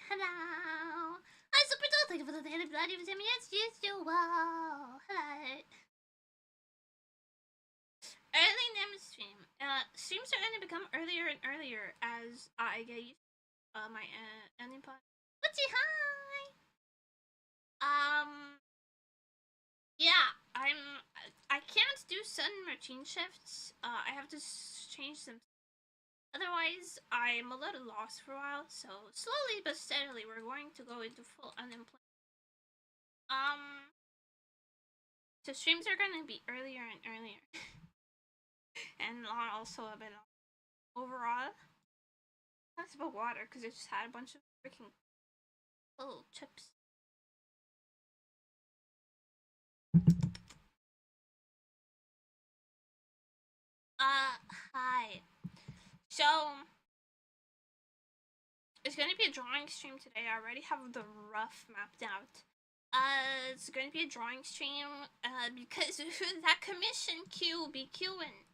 Hello. Hi, Super Doll. Thank you for the daily bloody with me. Yes, you. Wow. Hello. Early nem stream. Streams are going to become earlier and earlier as I get used to my ending pod. What's hi? Yeah, I can't do sudden routine shifts. I have to change them. Otherwise, I'm a little lost for a while. So slowly but steadily, we're going to go into full unemployment. So streams are going to be earlier and earlier, and also a bit overall. That's about water because I just had a bunch of freaking little chips. Hi. So, it's going to be a drawing stream today. I already have the rough mapped out. It's going to be a drawing stream, because that commission queue will be queuing.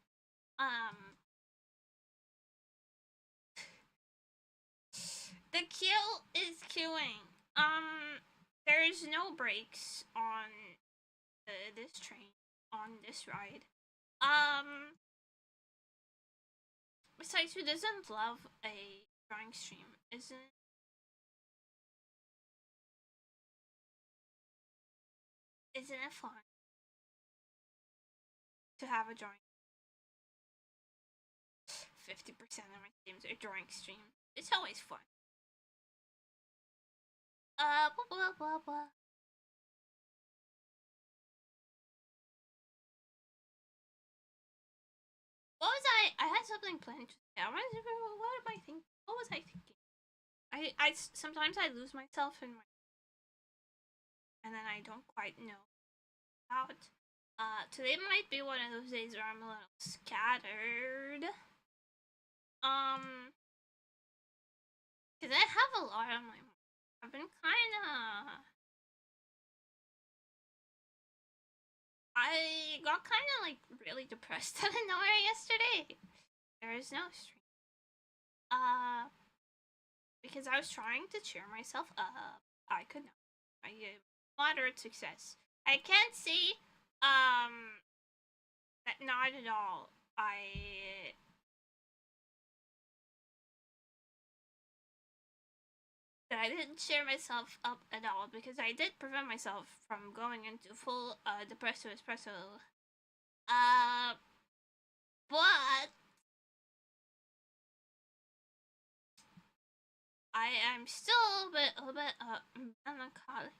The queue is queuing. There's no brakes on this train, on this ride. Besides, who doesn't love a drawing stream, isn't it fun to have a drawing? 50% of my streams are drawing streams. It's always fun. Blah, blah, blah. What was I had something planned to say. What am I thinking? What was I thinking? I sometimes I lose myself in my, and then I don't quite know out. Today might be one of those days where I'm a little scattered. Cause I have a lot on my mind. I've been I got kinda like really depressed out of nowhere yesterday. There is no stream. Because I was trying to cheer myself up. I could not. I gave moderate success. I can't say, that not at all. That I didn't cheer myself up at all because I did prevent myself from going into full depresso espresso. But I am still a bit melancholic.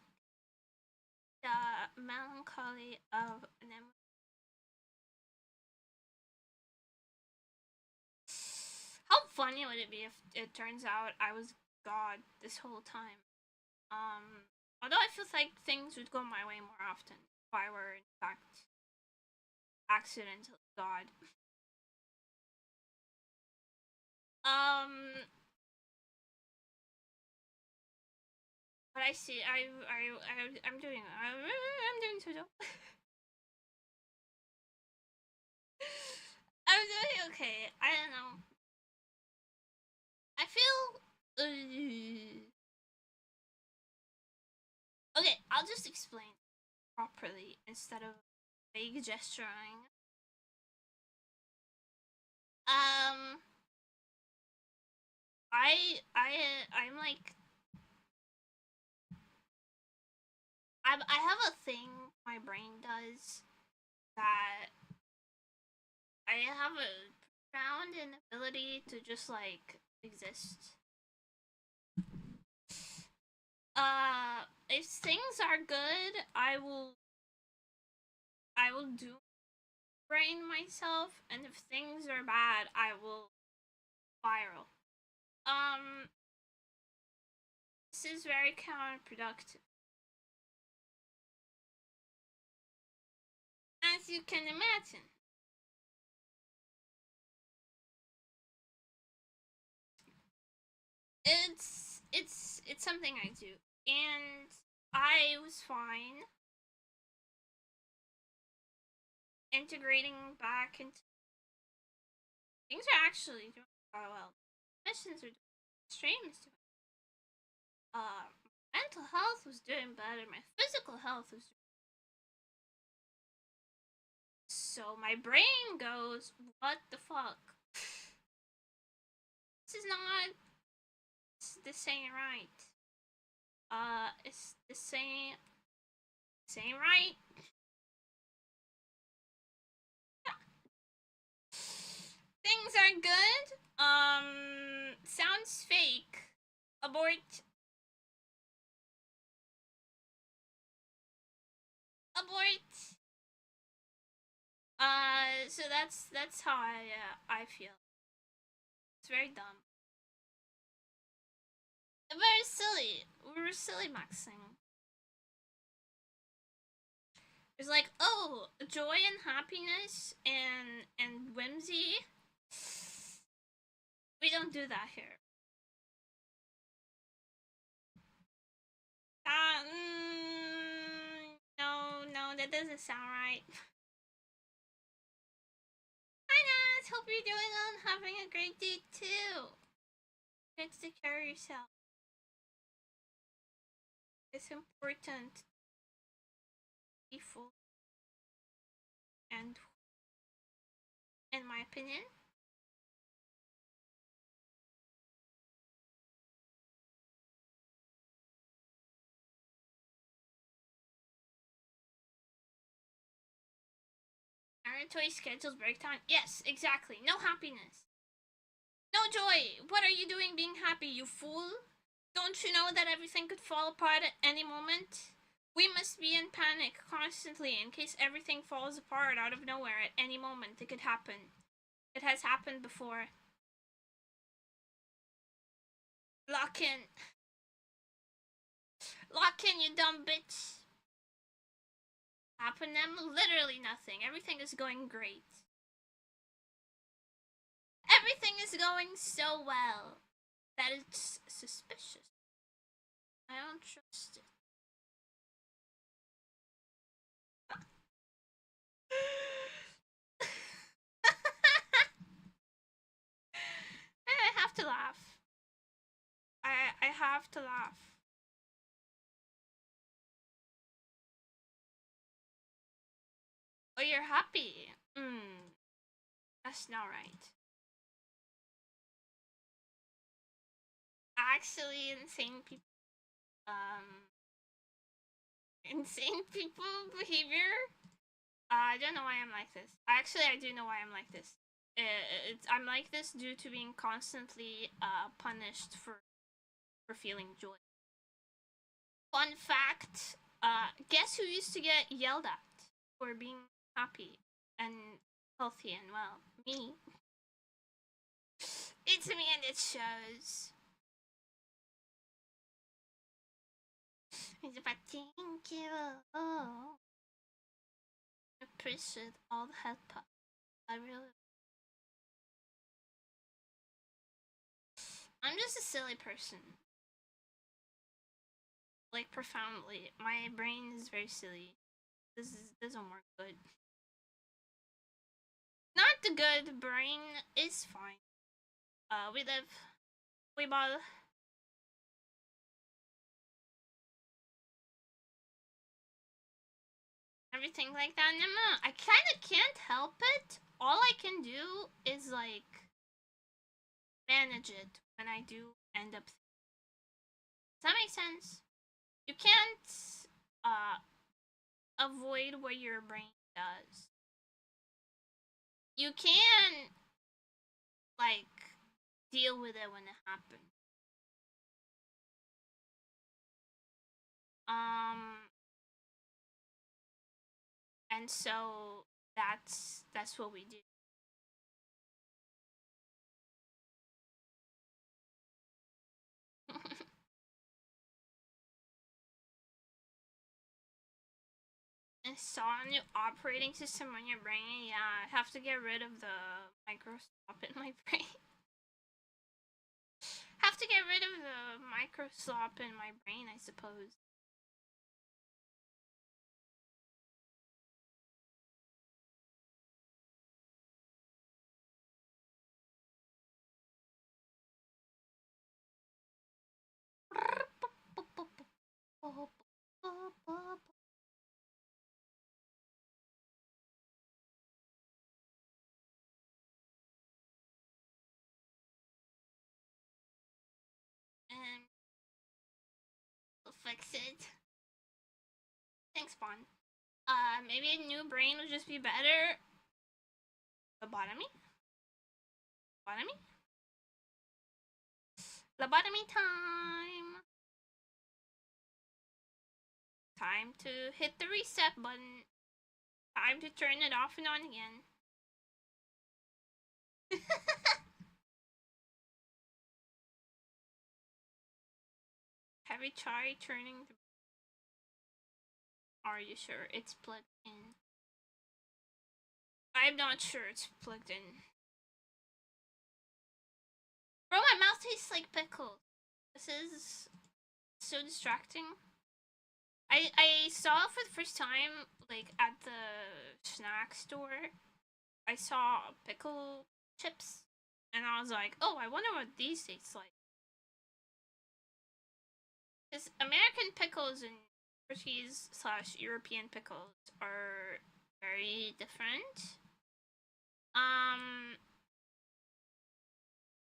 The melancholy of nemuri. How funny would it be if it turns out I was God this whole time? Although I feel like things would go my way more often if I were in fact accidental God. But I see. I'm doing so dope. I'm doing okay. I don't know. I feel. Okay, I'll just explain properly instead of vague gesturing. I'm like, I have a thing my brain does that I have a profound inability to just like exist. If things are good, I will do brain myself, and if things are bad, I will spiral. This is very counterproductive. As you can imagine. It's something I do, and I was fine integrating back into things are actually doing quite well. Missions are doing, streams doing. mental health was doing better. My physical health was doing so my brain goes, what the fuck? This is not. This ain't right. It's this ain't right. Things are good. Sounds fake. Abort. So that's how I feel. It's very dumb. Very silly. We were silly maxing. It's like, oh, joy and happiness and whimsy. We don't do that here. No, that doesn't sound right. Hi Naz, hope you're doing well and having a great day too. Get to take care of yourself. It's important to be full. And in my opinion, our toy schedules breakdown. Yes, exactly. No happiness. No joy. What are you doing being happy, you fool? Don't you know that everything could fall apart at any moment? We must be in panic constantly in case everything falls apart out of nowhere at any moment. It could happen. It has happened before. Lock in. Lock in, you dumb bitch. Happen them? Literally nothing. Everything is going great. Everything is going so well that it's suspicious. I don't trust it. I have to laugh. I have to laugh. Oh, you're happy. That's not right. Actually, insane people behavior. I don't know why I'm like this. Actually, I do know why I'm like this. I'm like this due to being constantly punished for feeling joy. Fun fact, guess who used to get yelled at for being happy and healthy and well? Me. It's me and it shows. But thank you. Oh. I appreciate all the help. I really. I'm just a silly person. Like, profoundly. My brain is very silly. This doesn't work good. Not the good brain is fine. We ball. Everything like that. No, I kind of can't help it. All I can do is like manage it when I do end up. Does that make sense? You can't avoid what your brain does. You can like deal with it when it happens. And so that's what we do. Install a new operating system on your brain. Yeah, I have to get rid of the microslop in my brain. Have to get rid of the microslop in my brain, I suppose. And we'll fix it. Thanks, Spawn. Maybe a new brain would just be better. Lobotomy? Lobotomy? Lobotomy time! Time to hit the reset button. Time to turn it off and on again. Have you tried turning the... Are you sure it's plugged in? I'm not sure it's plugged in. Bro, my mouth tastes like pickles. This is so distracting. I saw it for the first time, like, at the snack store. I saw pickle chips, and I was like, oh, I wonder what these taste like. Because American pickles and Portuguese/European pickles are very different.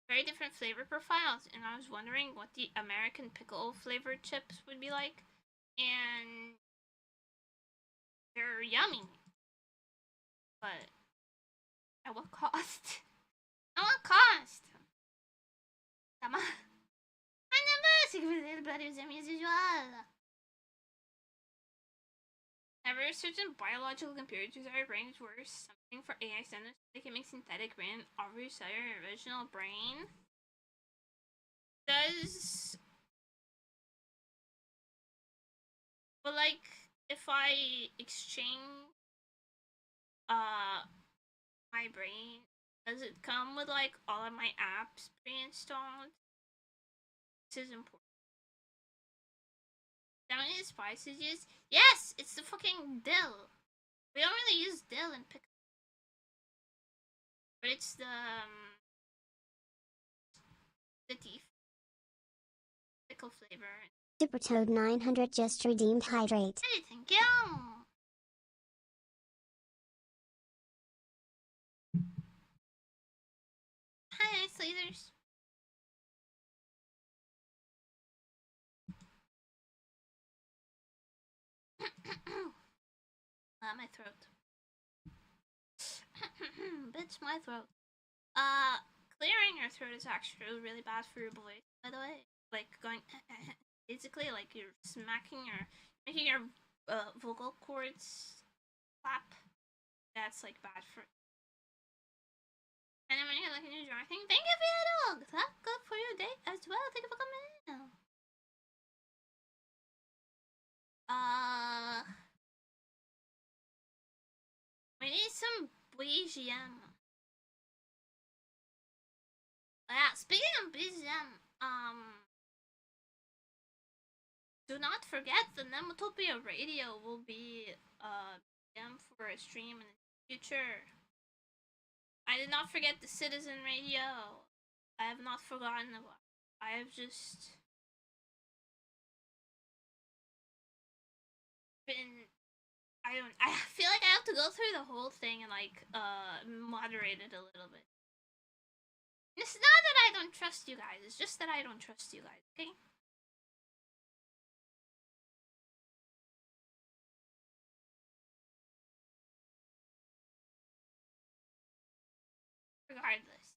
Very different flavor profiles, and I was wondering what the American pickle flavored chips would be like. And they're yummy. But at what cost? At what cost? Come on. I never see the bloody as usual. However, certain biological computers are brains worse. Something for AI standards, they can make synthetic brain overshadow your original brain. Does... But like, if I exchange my brain, does it come with like all of my apps pre-installed? This is important. How many spices use? Yes, it's the fucking dill. We don't really use dill in pickle, but it's the deep pickle flavor. Super Toad 900 just redeemed hydrate. Hey, thank you. Hi, Slayers. My throat. Bitch, my throat. Clearing your throat is actually really bad for your voice, by the way. Like, going... Basically, like, you're smacking your... Making your vocal cords clap. That's, like, bad for... And then when you're looking at your thing, thank you for your dog! That's good for your day as well. Thank you for coming in. We need some BGM. Yeah, speaking of BGM, do not forget the Nemutopia radio will be BGM for a stream in the future. I did not forget the Citizen radio. I have not forgotten about it. I have just been... I feel like I have to go through the whole thing and like moderate it a little bit. It's not that I don't trust you guys, it's just that I don't trust you guys, okay? Regardless.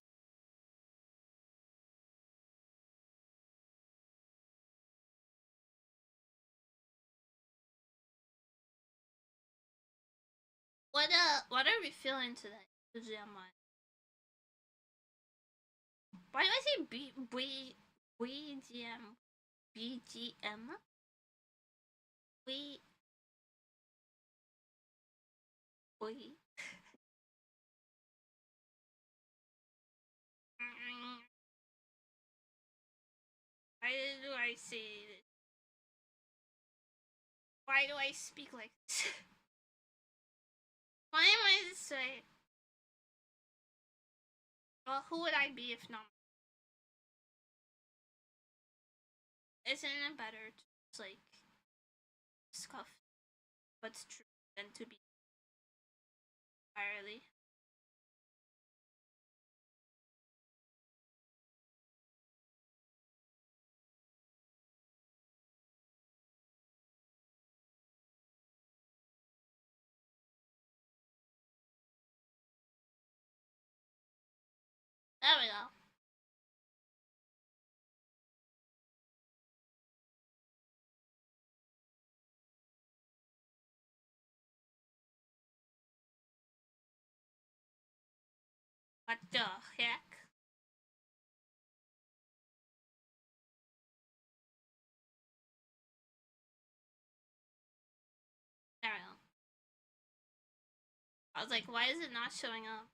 What are we feeling today? BGM. Why do I say BGM? BGM? We... Why do I say this? Why do I speak like this? Why am I this way? Well, who would I be if not? Isn't it better to just, like, scuffed, but true than to be entirely. There we go. What the heck? There we go. I was like, why is it not showing up?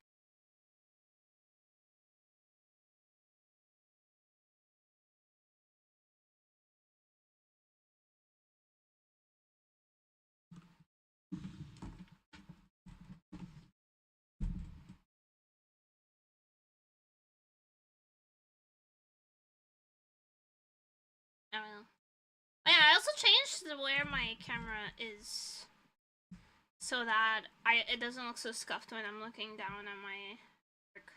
I don't know. Oh, yeah, I also changed where my camera is so that it doesn't look so scuffed when I'm looking down at my work.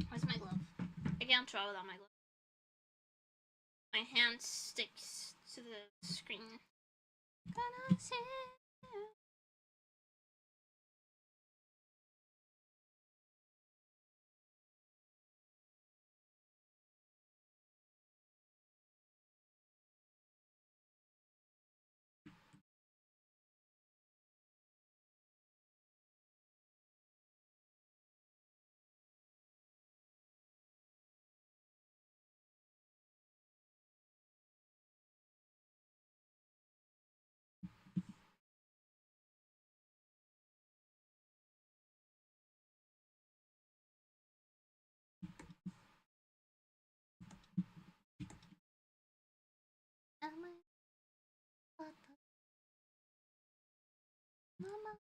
Where's my glove? I can't draw without my glove. My hand sticks to the screen. Gonna see you. Mama.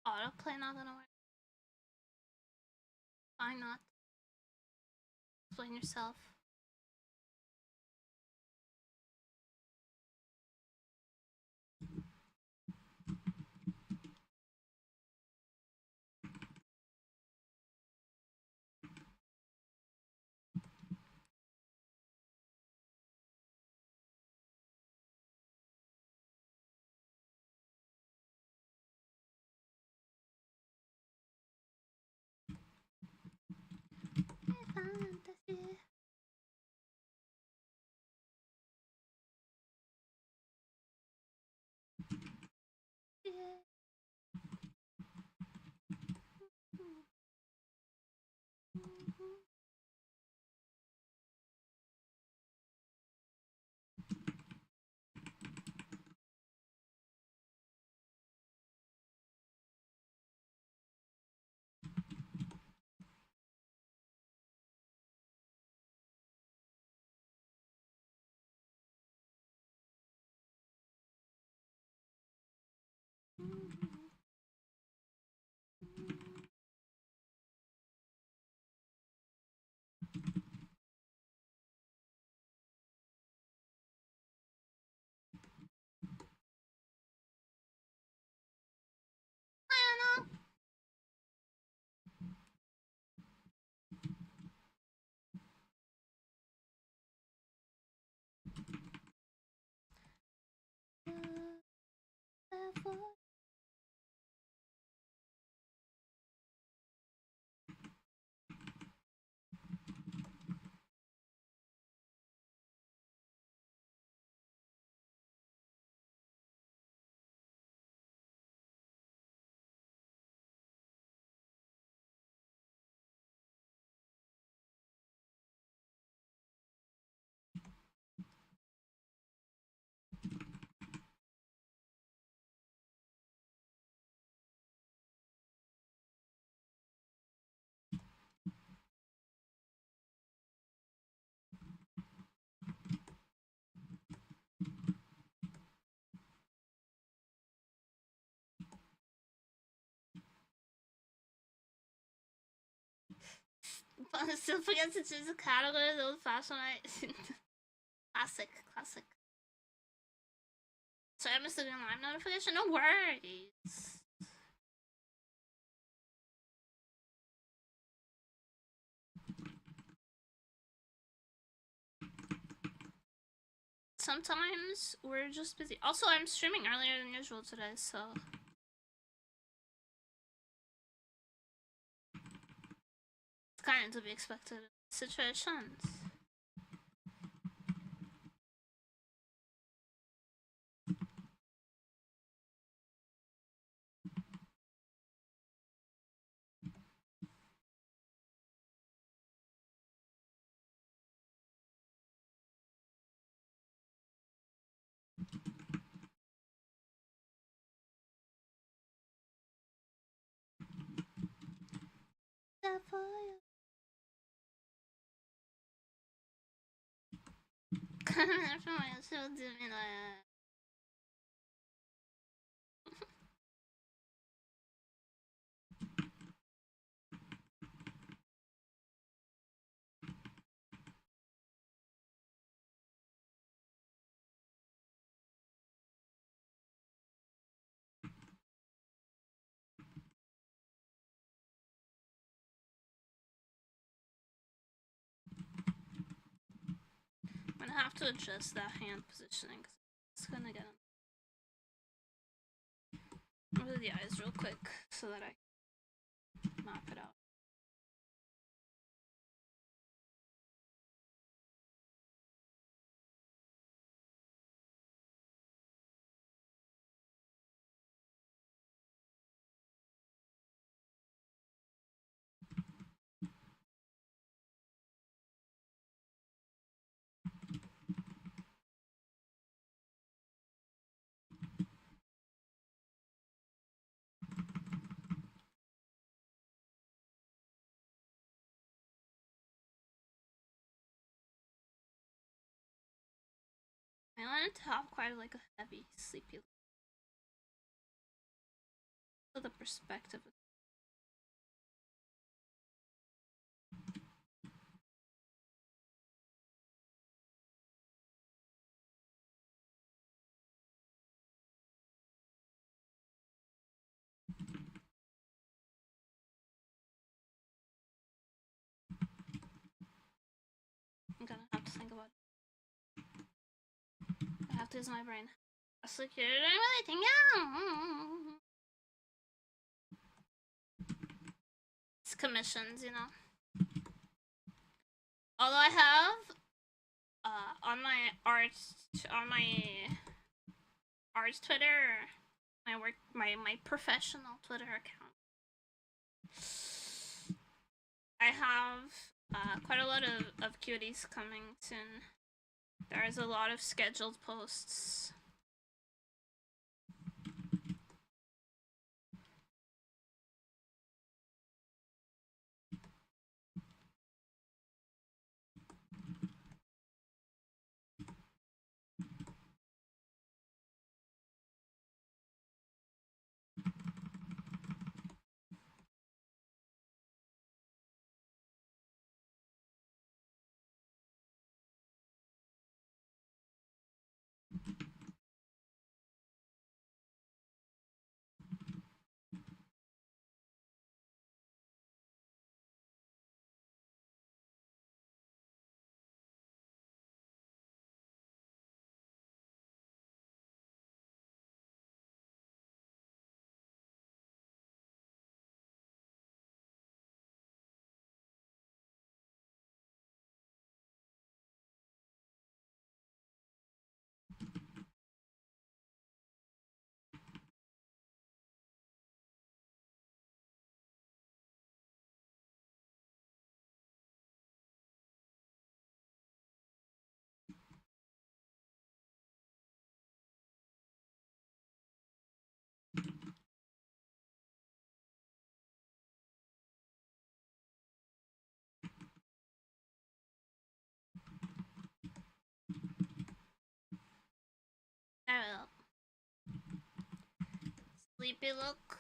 Autoplay not gonna work. Why not? Explain yourself. Fantasy. Yeah. But I still forget to choose a category. The old-fashioned classic. So I missed the green live notification. No worries. Sometimes we're just busy. Also, I'm streaming earlier than usual today, so it's kind of to be expected situations. I'm gonna have to adjust that hand positioning because it's gonna get move the eyes real quick so that I can map it out. I wanted to have quite like a heavy, sleepy look. So the perspective. I'm gonna have to think about it. I have to use my brain. That's like you're really thinking. It's commissions, you know. Although I have on my art Twitter, my professional Twitter account, I have quite a lot of cuties coming soon. There's a lot of scheduled posts. I will. Sleepy look.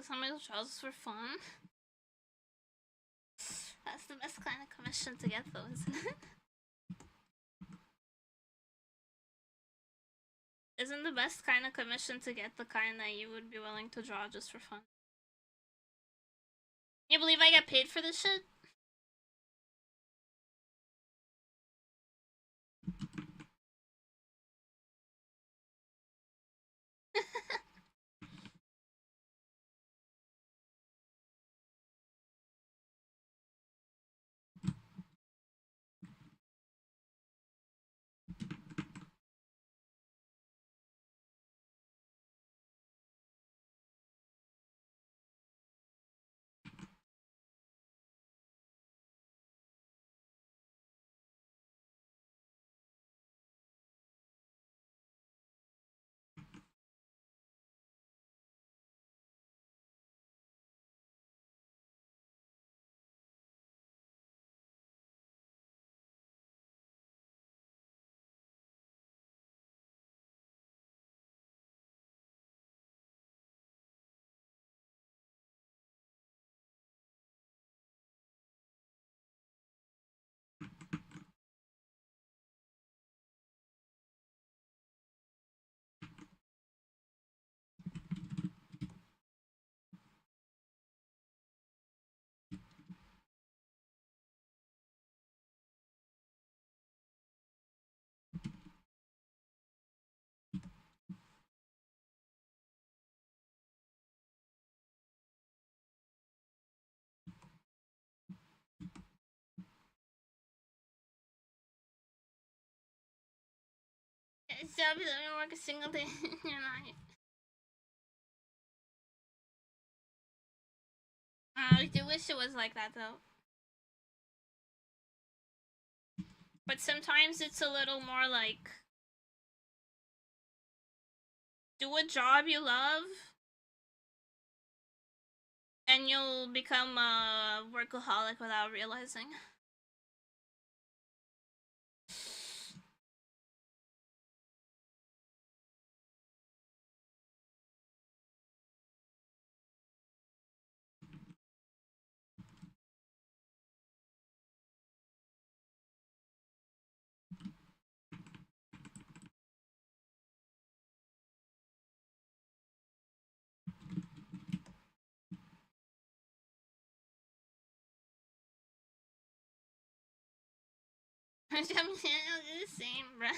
Some of the trousers for fun. That's the best kind of commission to get though, isn't it? Isn't the best kind of commission to get the kind that you would be willing to draw just for fun? You believe I get paid for this shit? It's job you don't work a single day in your life. I do wish it was like that though. But sometimes it's a little more like do a job you love and you'll become a workaholic without realizing. I'm do the same, bruh.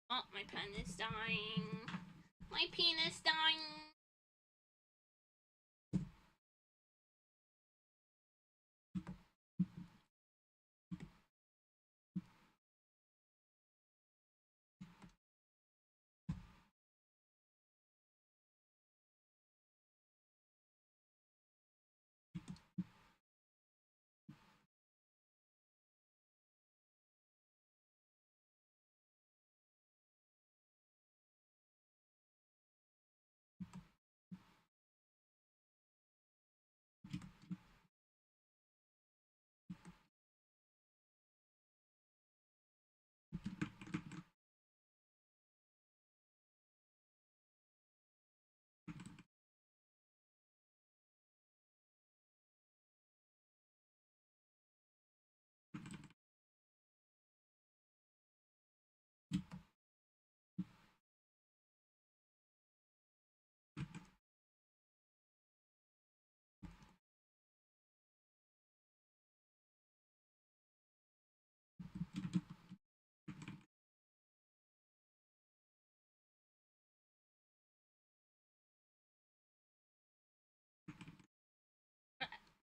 Oh, Oh, my pen is dying. My pen is dying.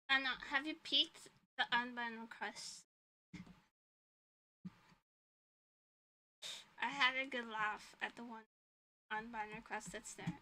Anna, have you peeked the unbound requests? I had a good laugh at the one unbound request that's there.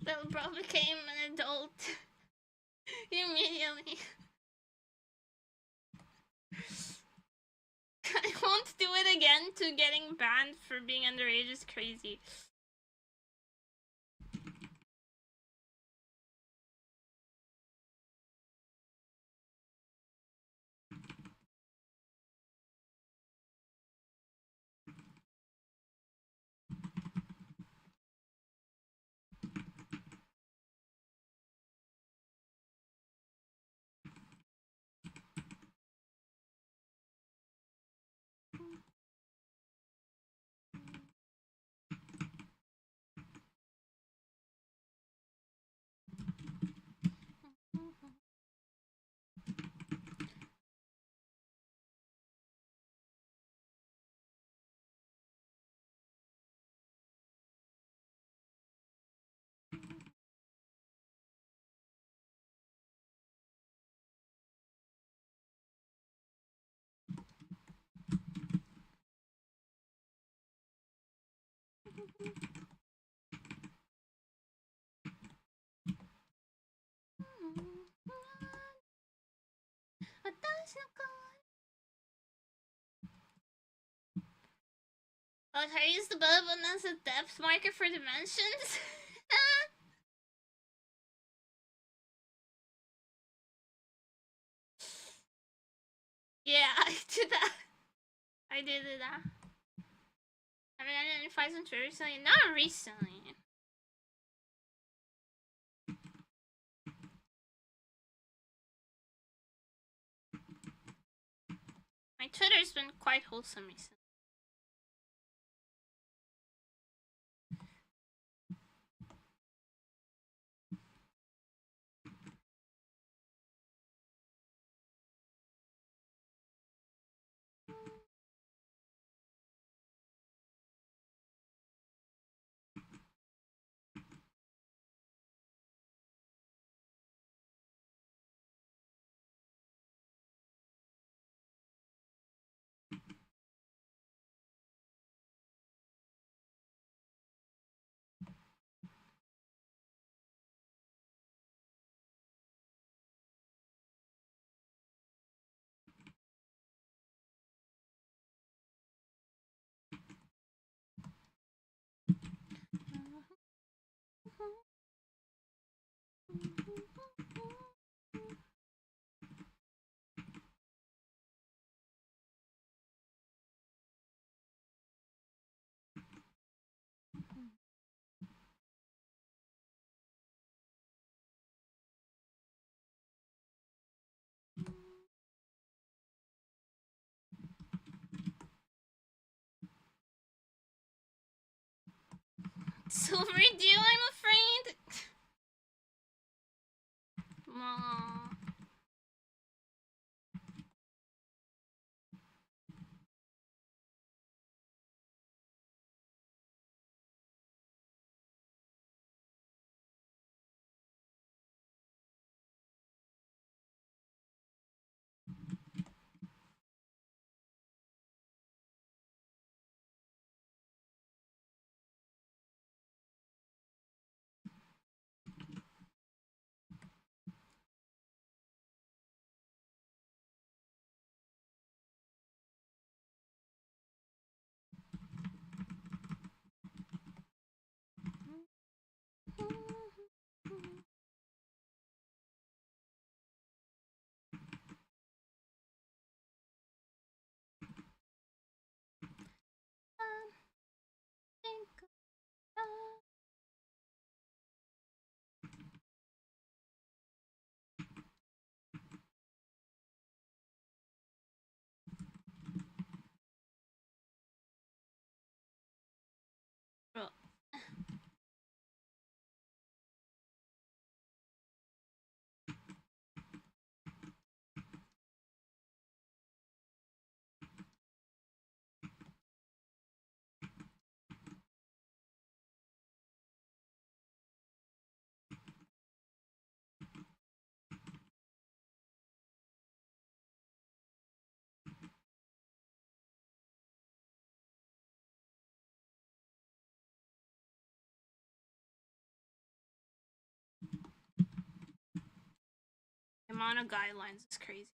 Little bro became an adult immediately. I won't do it again. To getting banned for being underage is crazy. Oh, can I use the bullet button as a depth marker for dimensions? Yeah, I did that. I did that. I mean, I identified some recently. Not recently. My Twitter's been quite wholesome recently. Silvery dew, I'm afraid. Aww. The amount of guidelines is crazy.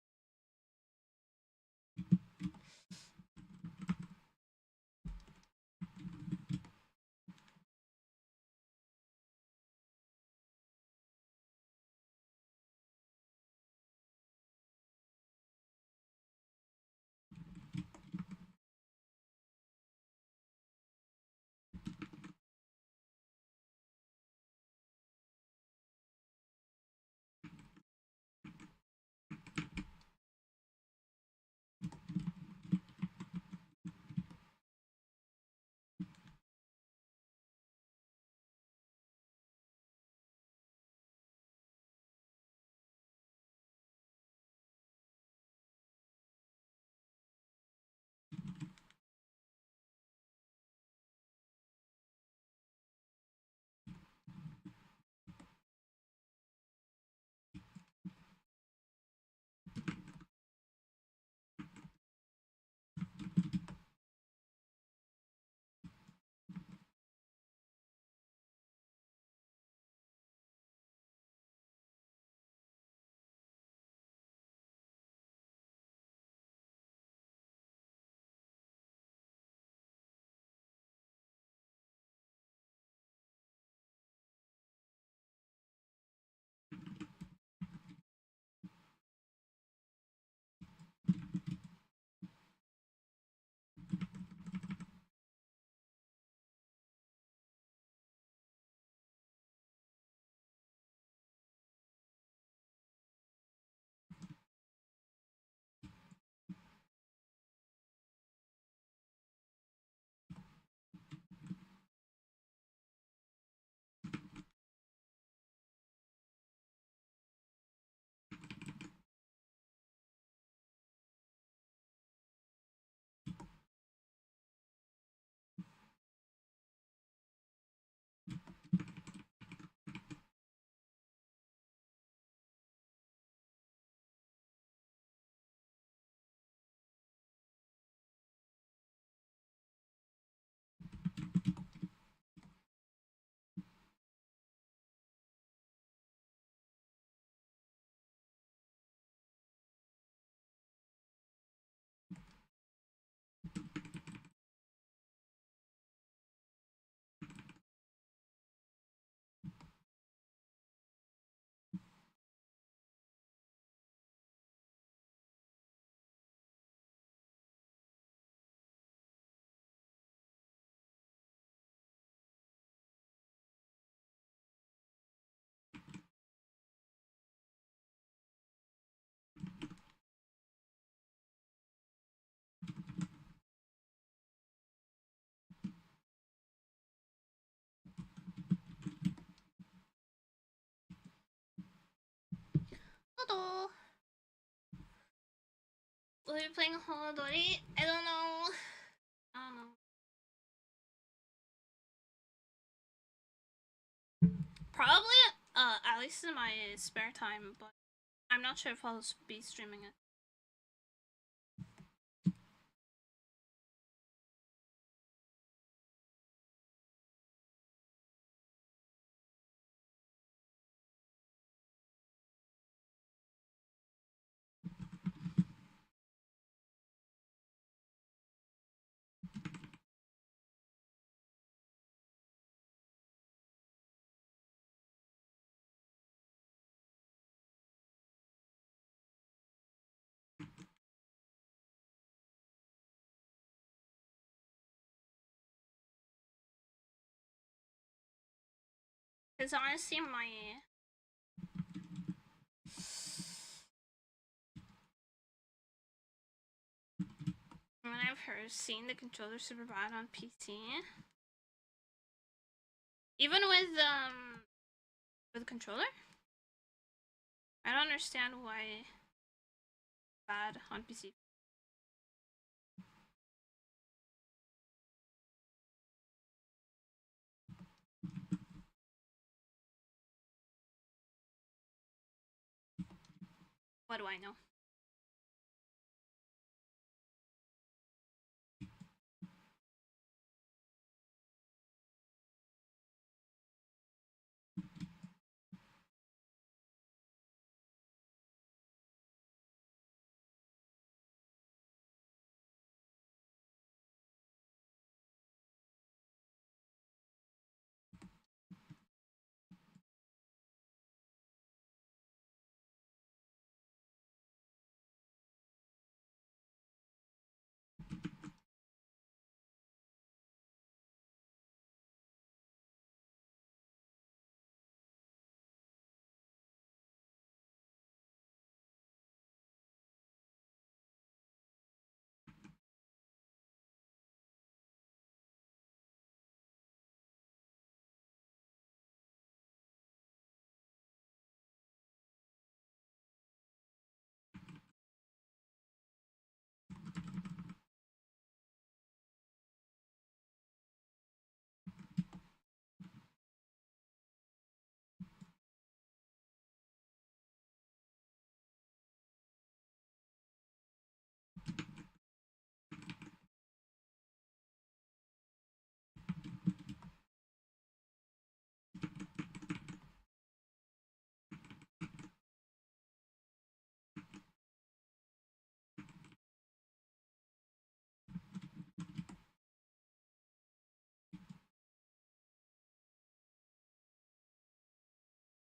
Hello. Will you be playing Holodori? I don't know. I don't know. Probably, at least in my spare time, but I'm not sure if I'll be streaming it. Because honestly, when I've seen the controller super bad on PC, even with the controller, I don't understand why bad on PC. What do I know?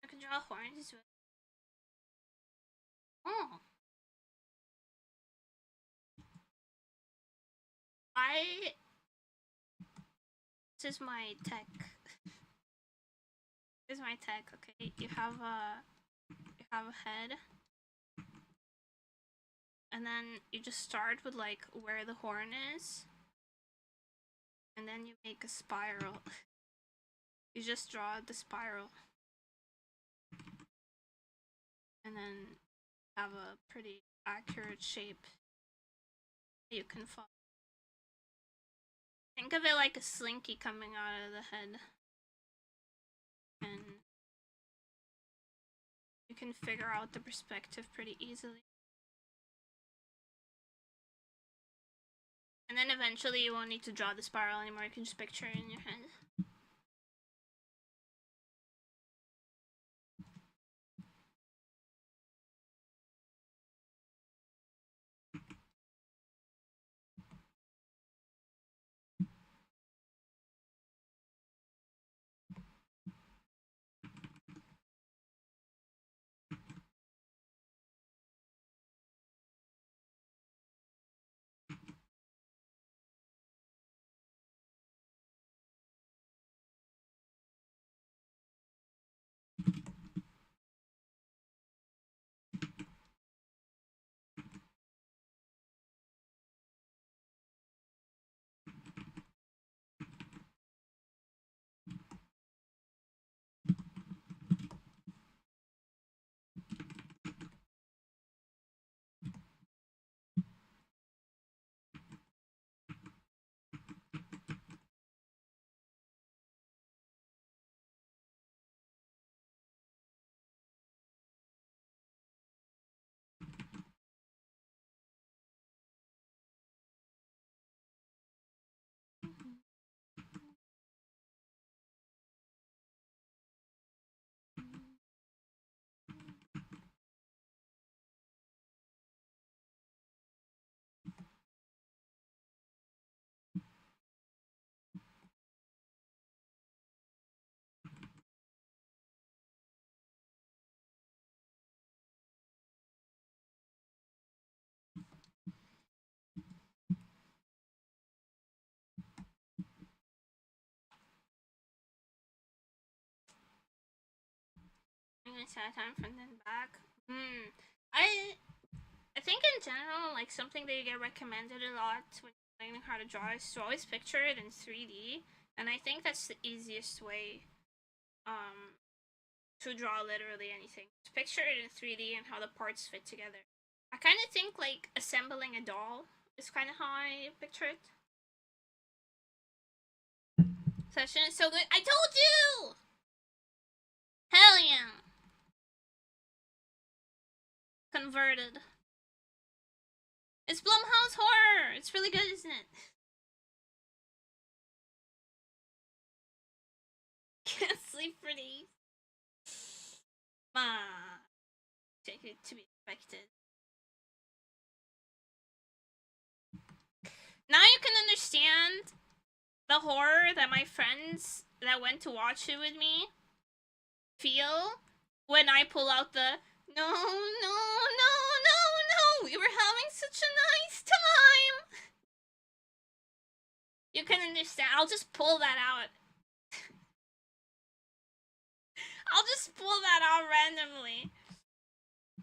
I can draw horns. Oh. This is my tech. This is my tech, okay? You have a head. And then you just start with like where the horn is. And then you make a spiral. You just draw the spiral. And then have a pretty accurate shape you can follow. Think of it like a slinky coming out of the head. And you can figure out the perspective pretty easily. And then eventually you won't need to draw the spiral anymore, you can just picture it in your head. even set time front and back. I think in general, like something that you get recommended a lot when you're learning how to draw is to always picture it in 3D, and I think that's the easiest way to draw literally anything. Just picture it in 3D and how the parts fit together. I kind of think like assembling a doll is kind of how I picture it. Session is so good. I told you! Hell yeah! Converted. It's Blumhouse horror! It's really good, isn't it? Can't sleep for days. Take it to be expected. Now you can understand the horror that my friends that went to watch it with me feel when I pull out the no, we were having such a nice time. You can understand. I'll just pull that out. I'll just pull that out randomly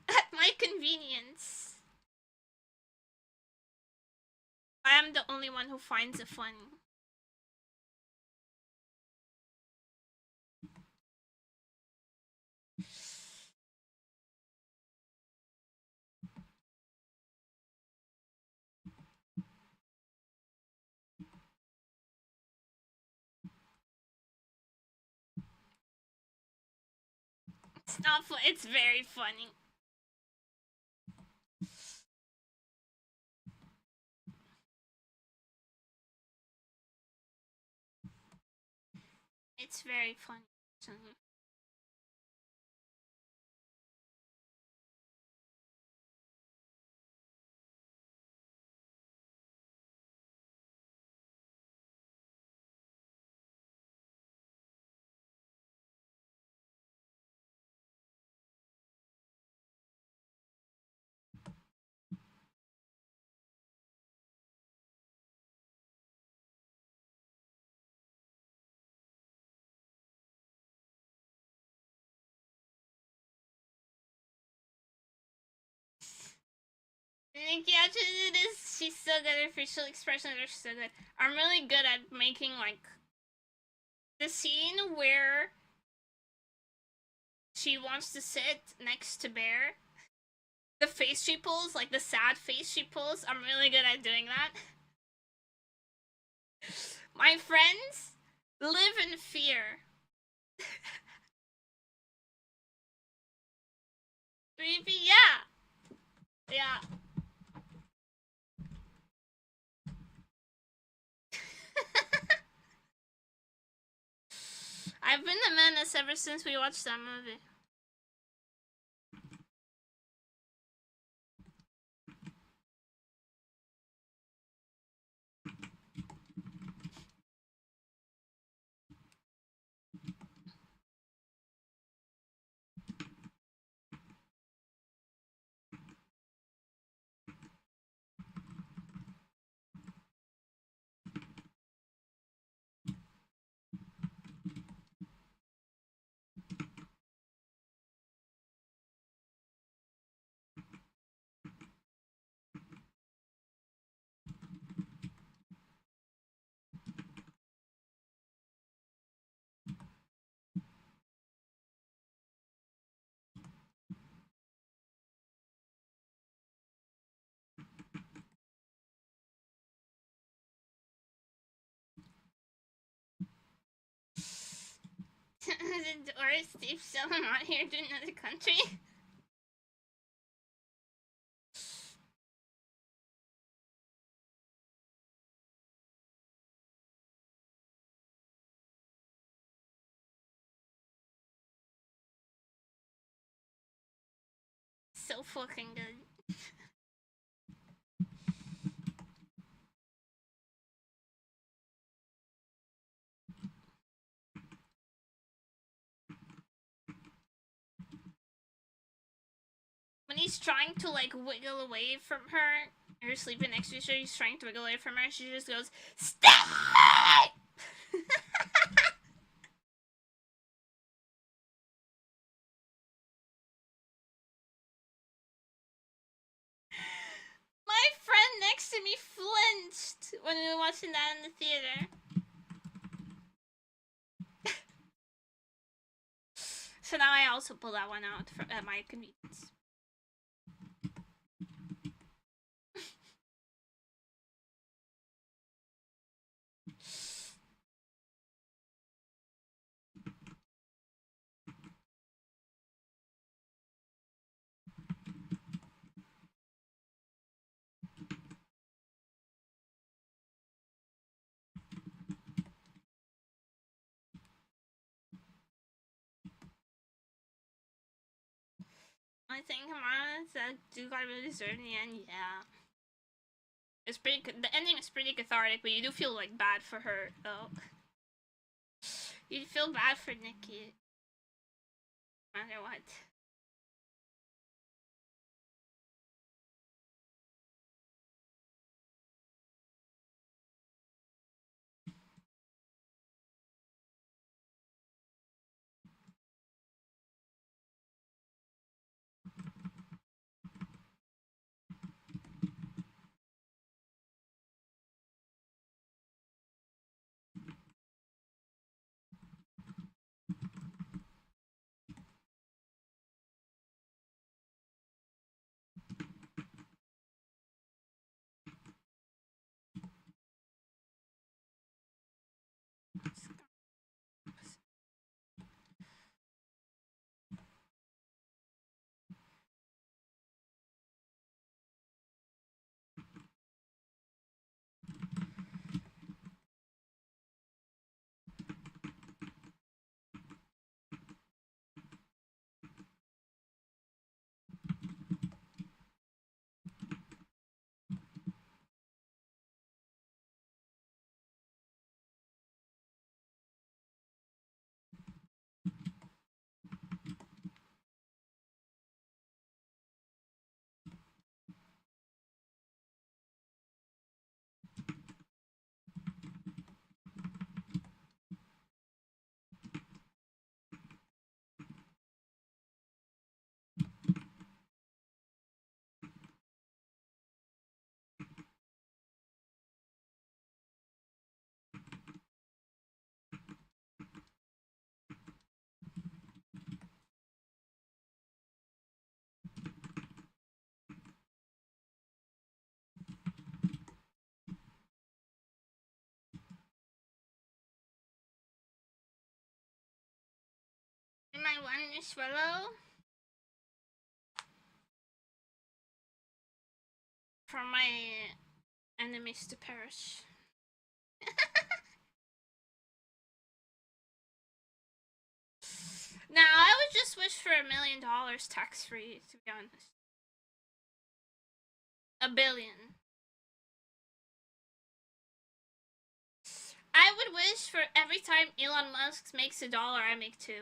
at my convenience. I am the only one who finds it funny. It's not fun. It's very funny. It's very funny. Nikki actually did this. She's so good at facial expressions. Are so good. I'm really good at making like the scene where she wants to sit next to Bear. The face she pulls, like the sad face she pulls. I'm really good at doing that. My friends live in fear. Creepy, yeah. Yeah. I've been a menace ever since we watched that movie. The Doris Steve still not here to another country. So fucking good. When he's trying to like wiggle away from her, or sleeping next to her, he's trying to wiggle away from her, she just goes, "Stay!" next to me flinched when we were watching that in the theater. So now I also pull that one out at my convenience. I think Kamara do got really deserved in the end, yeah. It's pretty the ending is pretty cathartic, but you do feel like bad for her though. You feel bad for Nikki. No matter what. Am I one to swallow? For my enemies to perish. Now, I would just wish for $1 million tax-free, to be honest. $1 billion. I would wish for every time Elon Musk makes $1, I make 2.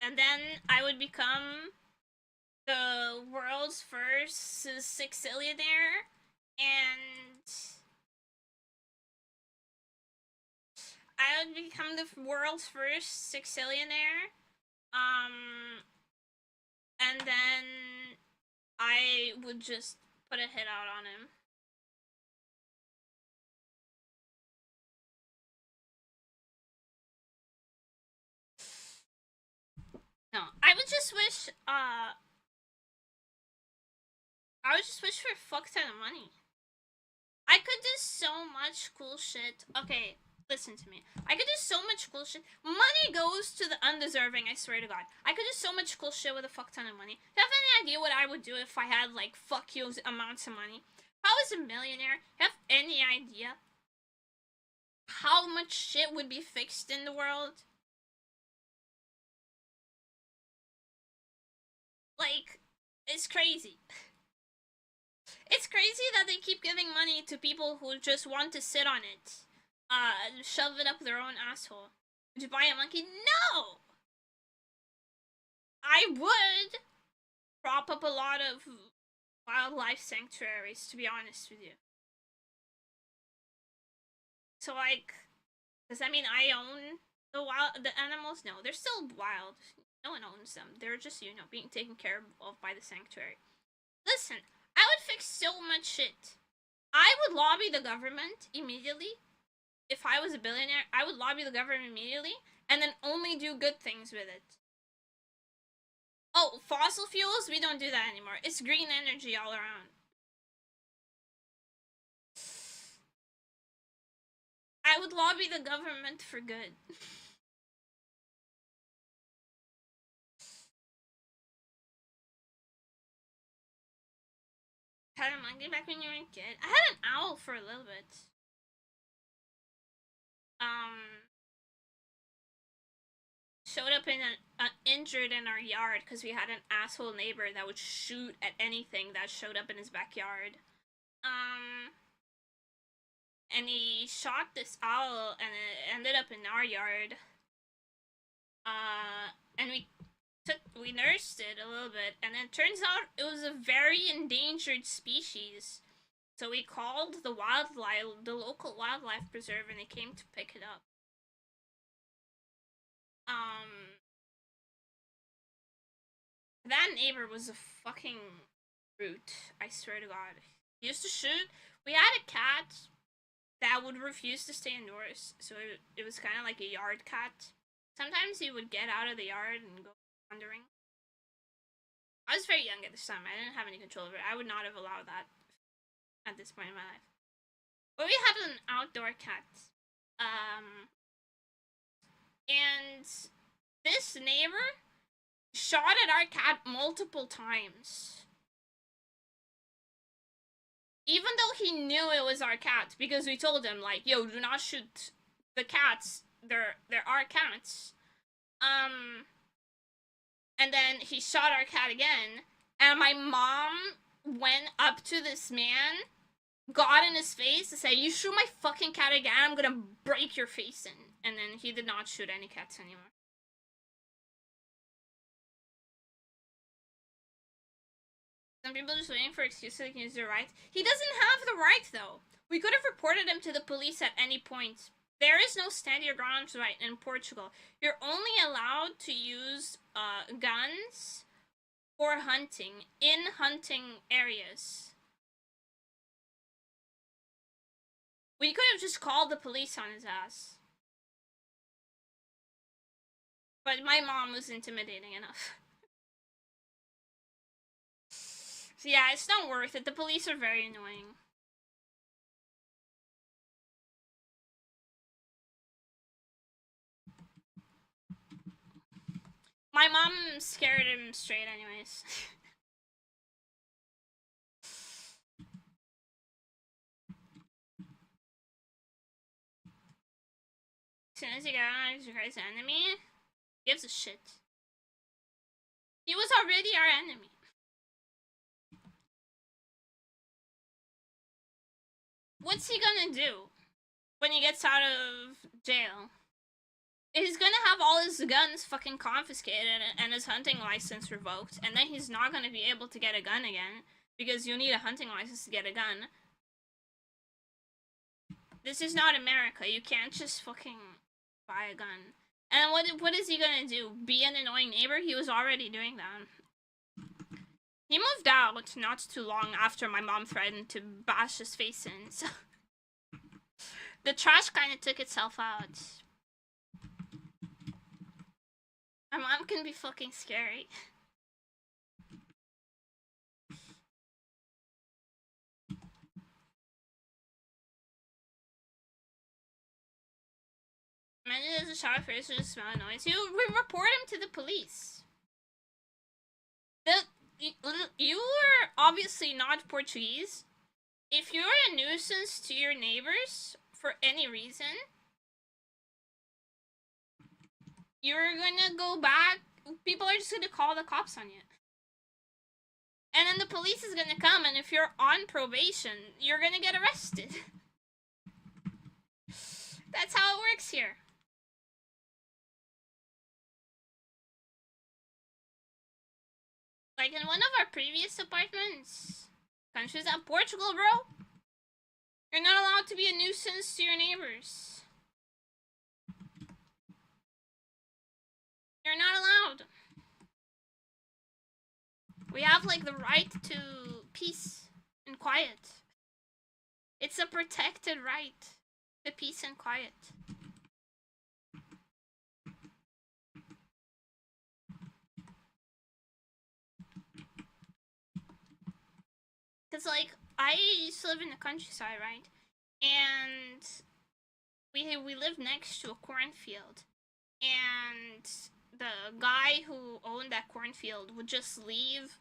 And then I would become the world's first sexillionaire, and I would become the world's first sexillionaire, and then I would just put a hit out on him. No, I would just wish, for a fuck ton of money. I could do so much cool shit. Okay, listen to me. I could do so much cool shit. Money goes to the undeserving, I swear to God. I could do so much cool shit with a fuck ton of money. Do you have any idea what I would do if I had, like, fuck you amounts of money? If I was a millionaire, do you have any idea how much shit would be fixed in the world? Like, it's crazy. It's crazy that they keep giving money to people who just want to sit on it. Shove it up their own asshole. Would you buy a monkey? No! I would prop up a lot of wildlife sanctuaries, to be honest with you. So like, does that mean I own the animals? No, they're still wild. No one owns them. They're just, you know, being taken care of by the sanctuary. Listen, I would fix so much shit. I would lobby the government immediately. If I was a billionaire, I would lobby the government immediately and then only do good things with it. Oh, fossil fuels? We don't do that anymore. It's green energy all around. I would lobby the government for good. Had a monkey back when you were a kid? I had an owl for a little bit. Showed up in injured in our yard because we had an asshole neighbor that would shoot at anything that showed up in his backyard. And he shot this owl and it ended up in our yard. And we nursed it a little bit, and it turns out it was a very endangered species. So we called the local wildlife preserve, and they came to pick it up. That neighbor was a fucking brute, I swear to God. He used to shoot. We had a cat that would refuse to stay indoors, so it was kind of like a yard cat. Sometimes he would get out of the yard and go wandering. I was very young at this time. I didn't have any control over it. I would not have allowed that at this point in my life. But we had an outdoor cat. And this neighbor shot at our cat multiple times. Even though he knew it was our cat, because we told him, like, yo, do not shoot the cats. They're our cats. And then he shot our cat again, and my mom went up to this man, got in his face, and said, you shoot my fucking cat again, I'm gonna break your face in. And then he did not shoot any cats anymore. Some people just waiting for excuses so they can use their rights. He doesn't have the right, though. We could have reported him to the police at any point. There is no stand your ground right in Portugal. You're only allowed to use guns for hunting in hunting areas. We could have just called the police on his ass. But my mom was intimidating enough. So yeah, it's not worth it. The police are very annoying. My mom scared him straight anyways. As soon as you get on your guy's enemy, gives a shit. He was already our enemy. What's he gonna do when he gets out of jail? He's gonna have all his guns fucking confiscated and his hunting license revoked, and then he's not gonna be able to get a gun again, because you need a hunting license to get a gun. This is not America. You can't just fucking buy a gun. And what is he gonna do? Be an annoying neighbor? He was already doing that. He moved out not too long after my mom threatened to bash his face in, so... The trash kinda took itself out. My mom can be fucking scary. Imagine there's a shot first or just smell a noise. We report him to the police. You are obviously not Portuguese. If you're a nuisance to your neighbors for any reason, you're gonna go back. People are just gonna call the cops on you. And then the police is gonna come, and if you're on probation, you're gonna get arrested. That's how it works here. Like in one of our previous apartments, countries out Portugal, bro. You're not allowed to be a nuisance to your neighbors. You're not allowed. We have, like, the right to peace and quiet. It's a protected right to peace and quiet. Because, like, I used to live in the countryside, right? And we lived next to a cornfield. And the guy who owned that cornfield would just leave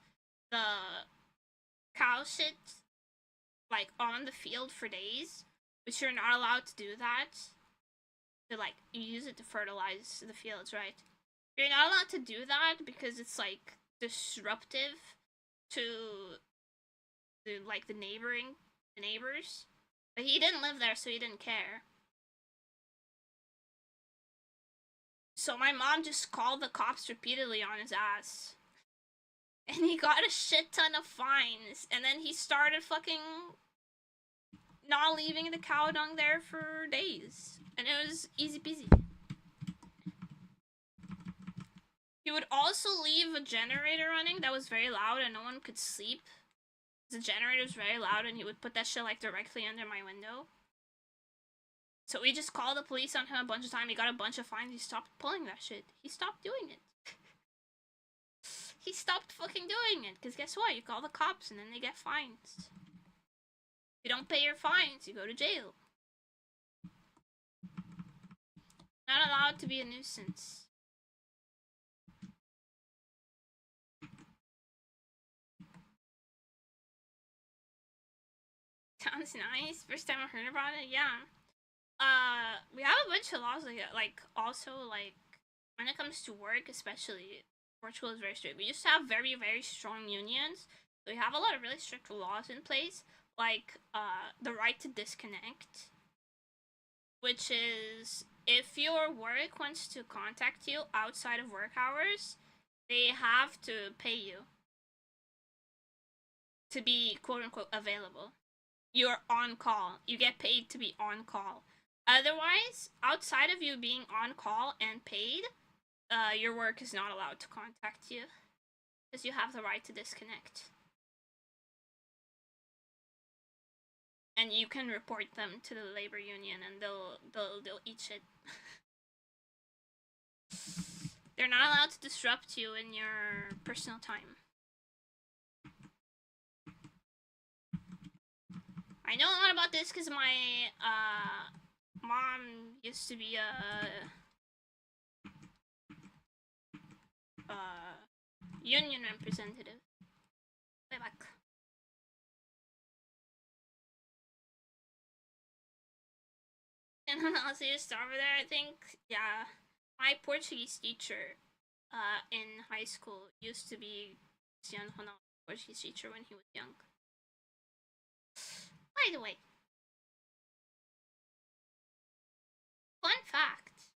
the cow shit, like, on the field for days. Which you're not allowed to do that. To, like, you use it to fertilize the fields, right? You're not allowed to do that because it's, like, disruptive to like, the neighbors. But he didn't live there, so he didn't care. So my mom just called the cops repeatedly on his ass. And he got a shit ton of fines. And then he started fucking not leaving the cow dung there for days. And it was easy peasy. He would also leave a generator running that was very loud and no one could sleep. The generator was very loud and he would put that shit, like, directly under my window. So we just called the police on him a bunch of times. He got a bunch of fines. He stopped pulling that shit. He stopped doing it. He stopped fucking doing it. Because guess what? You call the cops and then they get fines. If you don't pay your fines, you go to jail. Not allowed to be a nuisance. Sounds nice. First time I heard about it, yeah. We have a bunch of laws like also, like, when it comes to work, especially, Portugal is very strict. We used to have very, very strong unions. So we have a lot of really strict laws in place, like the right to disconnect, which is if your work wants to contact you outside of work hours, they have to pay you to be quote unquote available. You're on call. You get paid to be on call. Otherwise, outside of you being on call and paid, your work is not allowed to contact you because you have the right to disconnect. And you can report them to the labor union, and they'll eat shit. They're not allowed to disrupt you in your personal time. I know a lot about this because my mom used to be a union representative. Way back. And then I'll see just over there, I think, yeah. My Portuguese teacher in high school used to be Portuguese teacher when he was young. By the way, fun fact.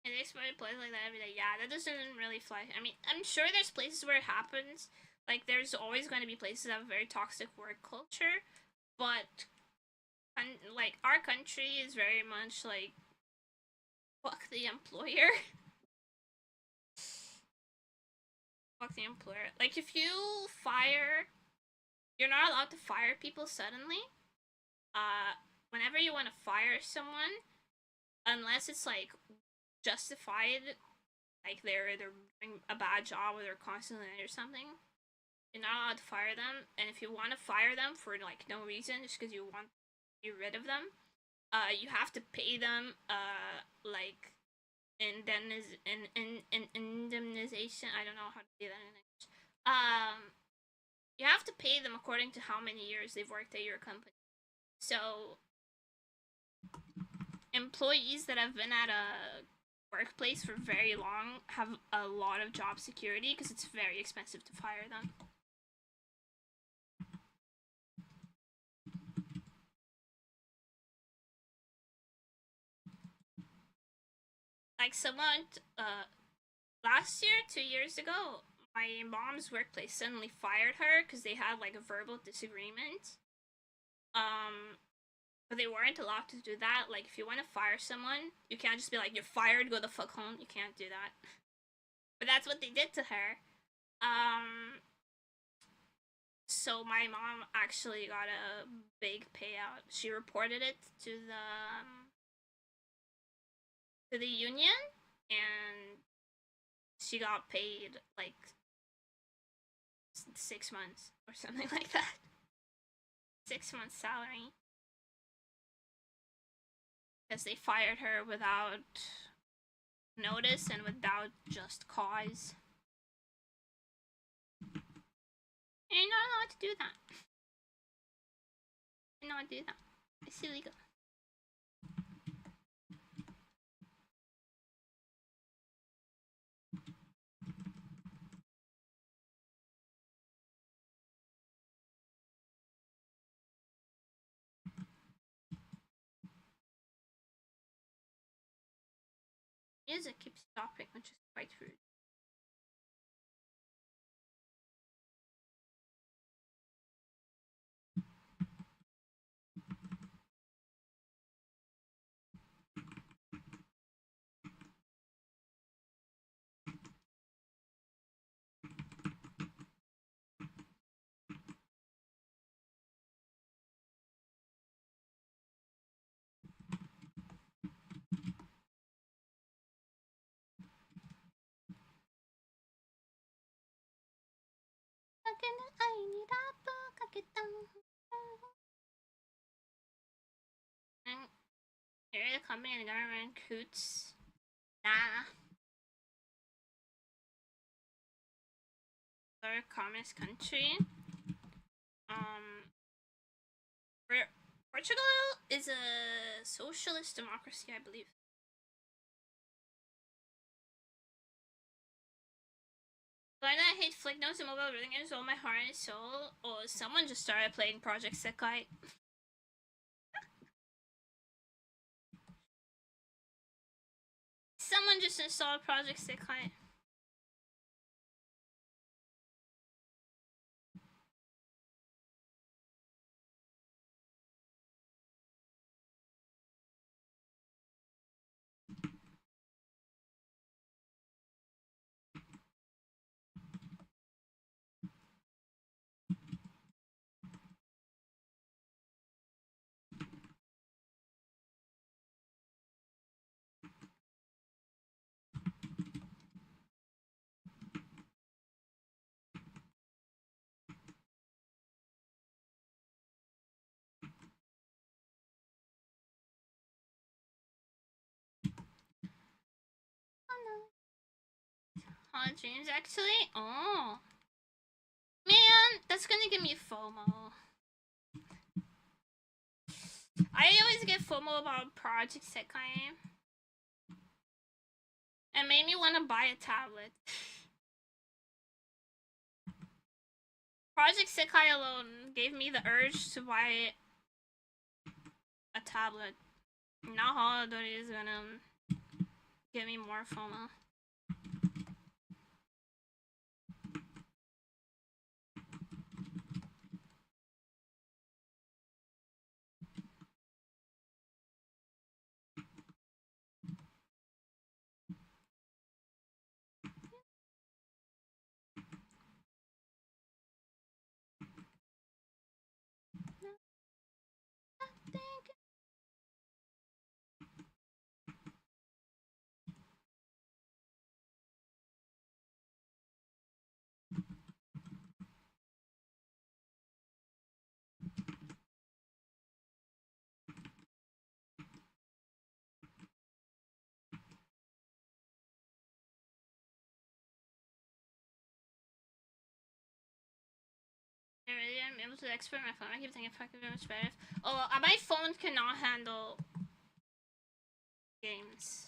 And they expect plays like that every day. Yeah, that doesn't really fly. I mean, I'm sure there's places where it happens. Like, there's always going to be places that have a very toxic work culture. But, like, our country is very much like, fuck the employer. Fuck the employer. Like, if you fire, you're not allowed to fire people suddenly. Whenever you want to fire someone, unless it's, like, justified, like they're doing a bad job or they're constantly late or something, you're not allowed to fire them. And if you want to fire them for, like, no reason, just because you want to get rid of them, you have to pay them, like, indemnization. I don't know how to say that in English. You have to pay them according to how many years they've worked at your company. So, employees that have been at a workplace for very long have a lot of job security because it's very expensive to fire them. Like, someone, last year, 2 years ago, my mom's workplace suddenly fired her because they had like a verbal disagreement. But they weren't allowed to do that. Like, if you want to fire someone, you can't just be like, you're fired, go the fuck home. You can't do that. But that's what they did to her. So my mom actually got a big payout. She reported it to the union, and she got paid like 6 months or something like that. 6 months salary. Because they fired her without notice and without just cause. And you're not allowed to do that. You're not do that. It's illegal. Music keeps stopping, which is quite rude. Here the company and the government coots. Nah. Our communist country. Portugal is a socialist democracy, I believe. But I hate flick notes and mobile reading games with all my heart and soul. Oh, someone just started playing Project Sekai. Someone just installed Project Sekai. Dreams actually? Oh. Man, that's gonna give me FOMO. I always get FOMO about Project Sekai. It made me want to buy a tablet. Project Sekai alone gave me the urge to buy a tablet. Now Hololive is gonna give me more FOMO. I'm able to export my phone. I keep thinking fucking much better. Oh, my phone cannot handle games.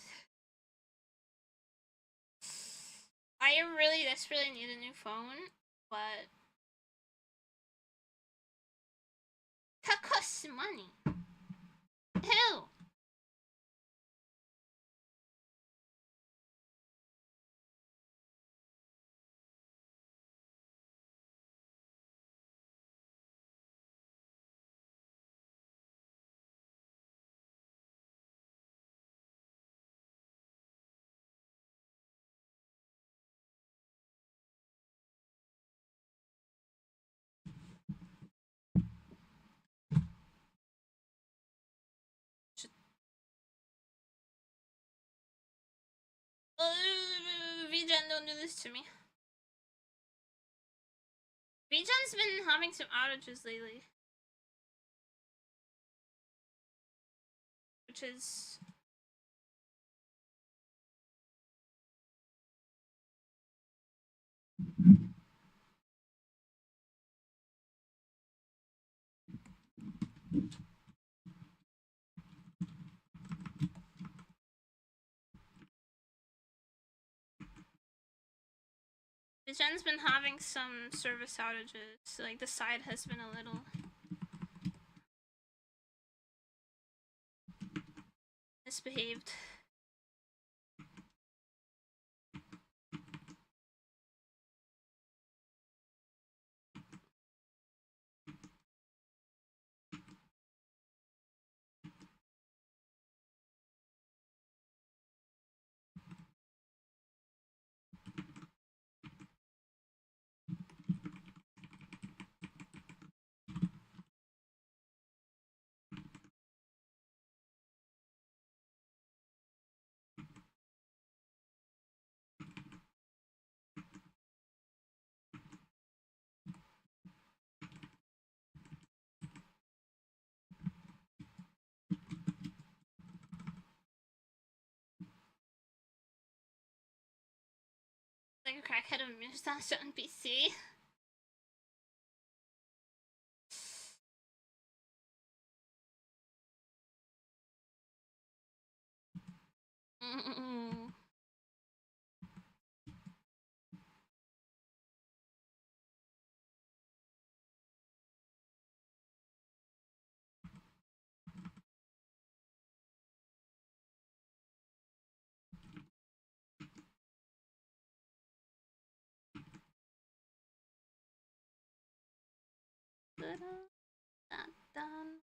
I really desperately need a new phone, but that costs money. Ew. don't do this to me. Region's been having some outages lately. Which is... Region's been having some service outages. Like, the site has been a little... misbehaved. Like a crackhead of mustache on PC. Done.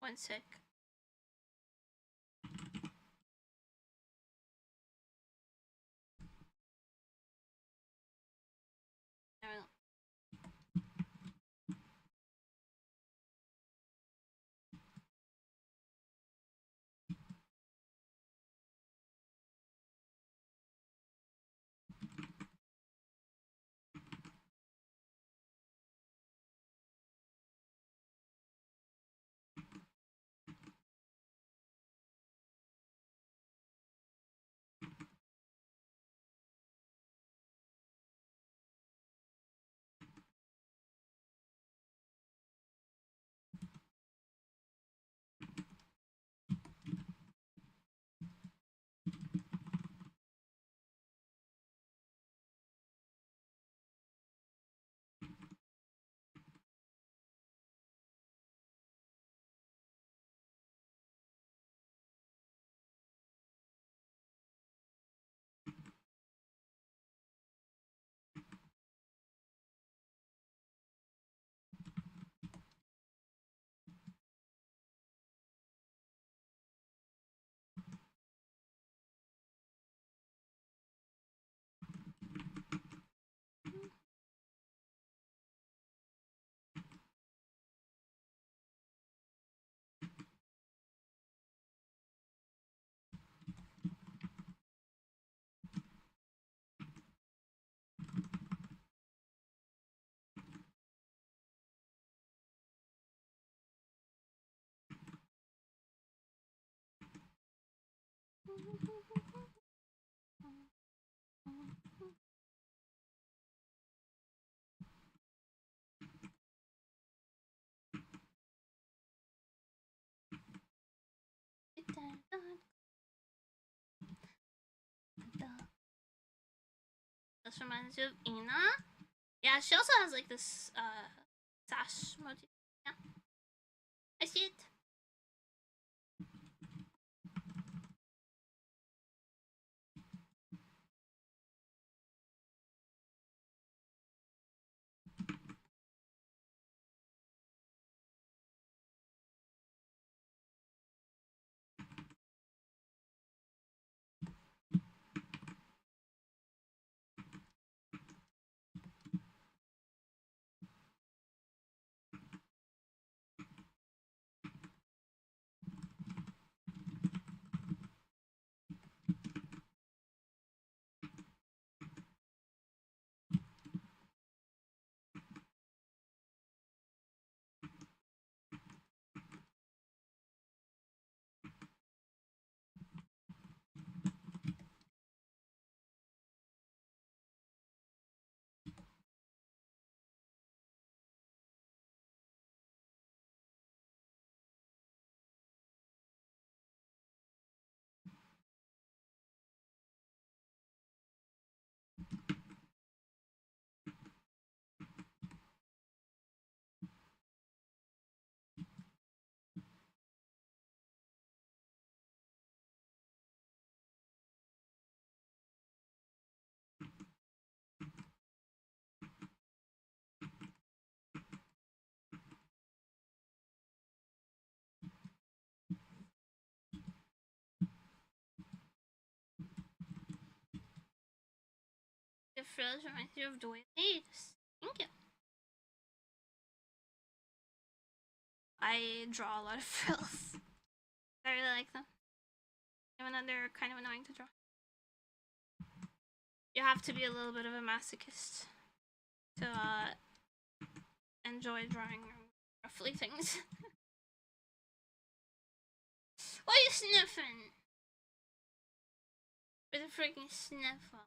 One sec. No. This reminds you of Ina. Yeah, she also has like this sash motif. Yeah. I see it. The frills reminds you of doilies. Thank you. I draw a lot of frills. I really like them. Even though they're kind of annoying to draw. You have to be a little bit of a masochist to enjoy drawing roughly things. Why are you sniffing? With a freaking sniffle.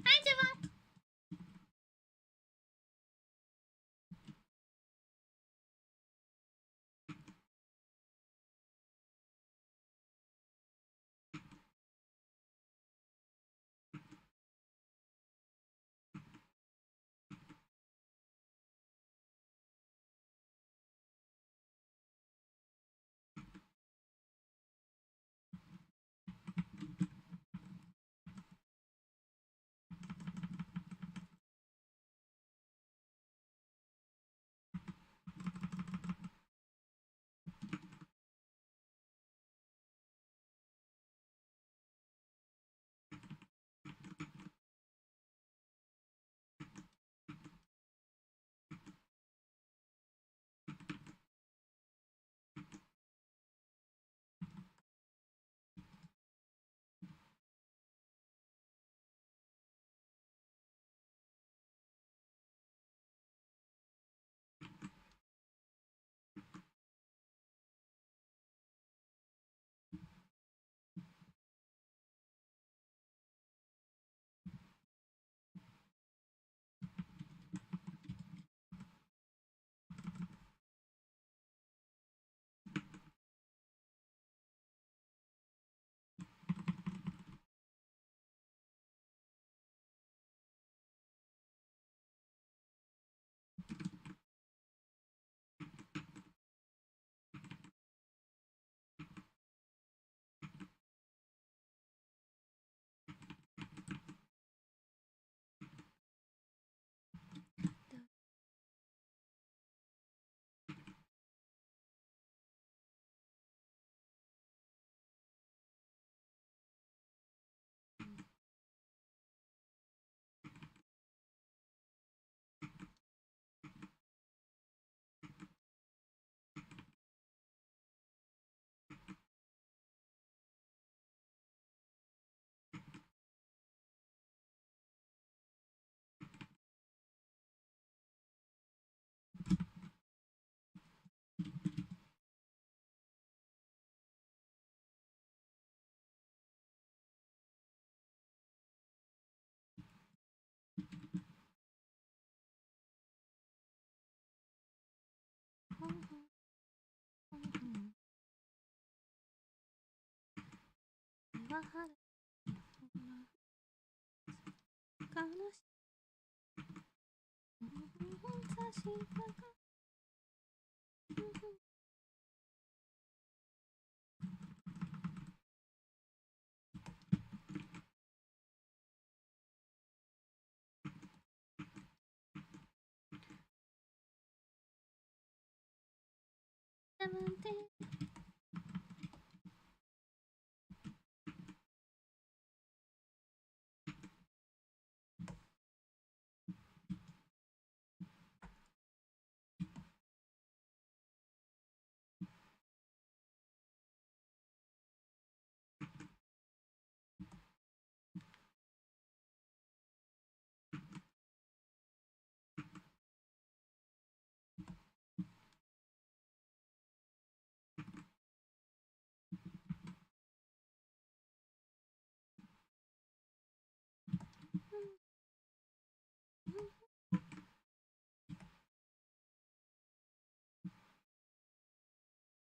Hi, Devon.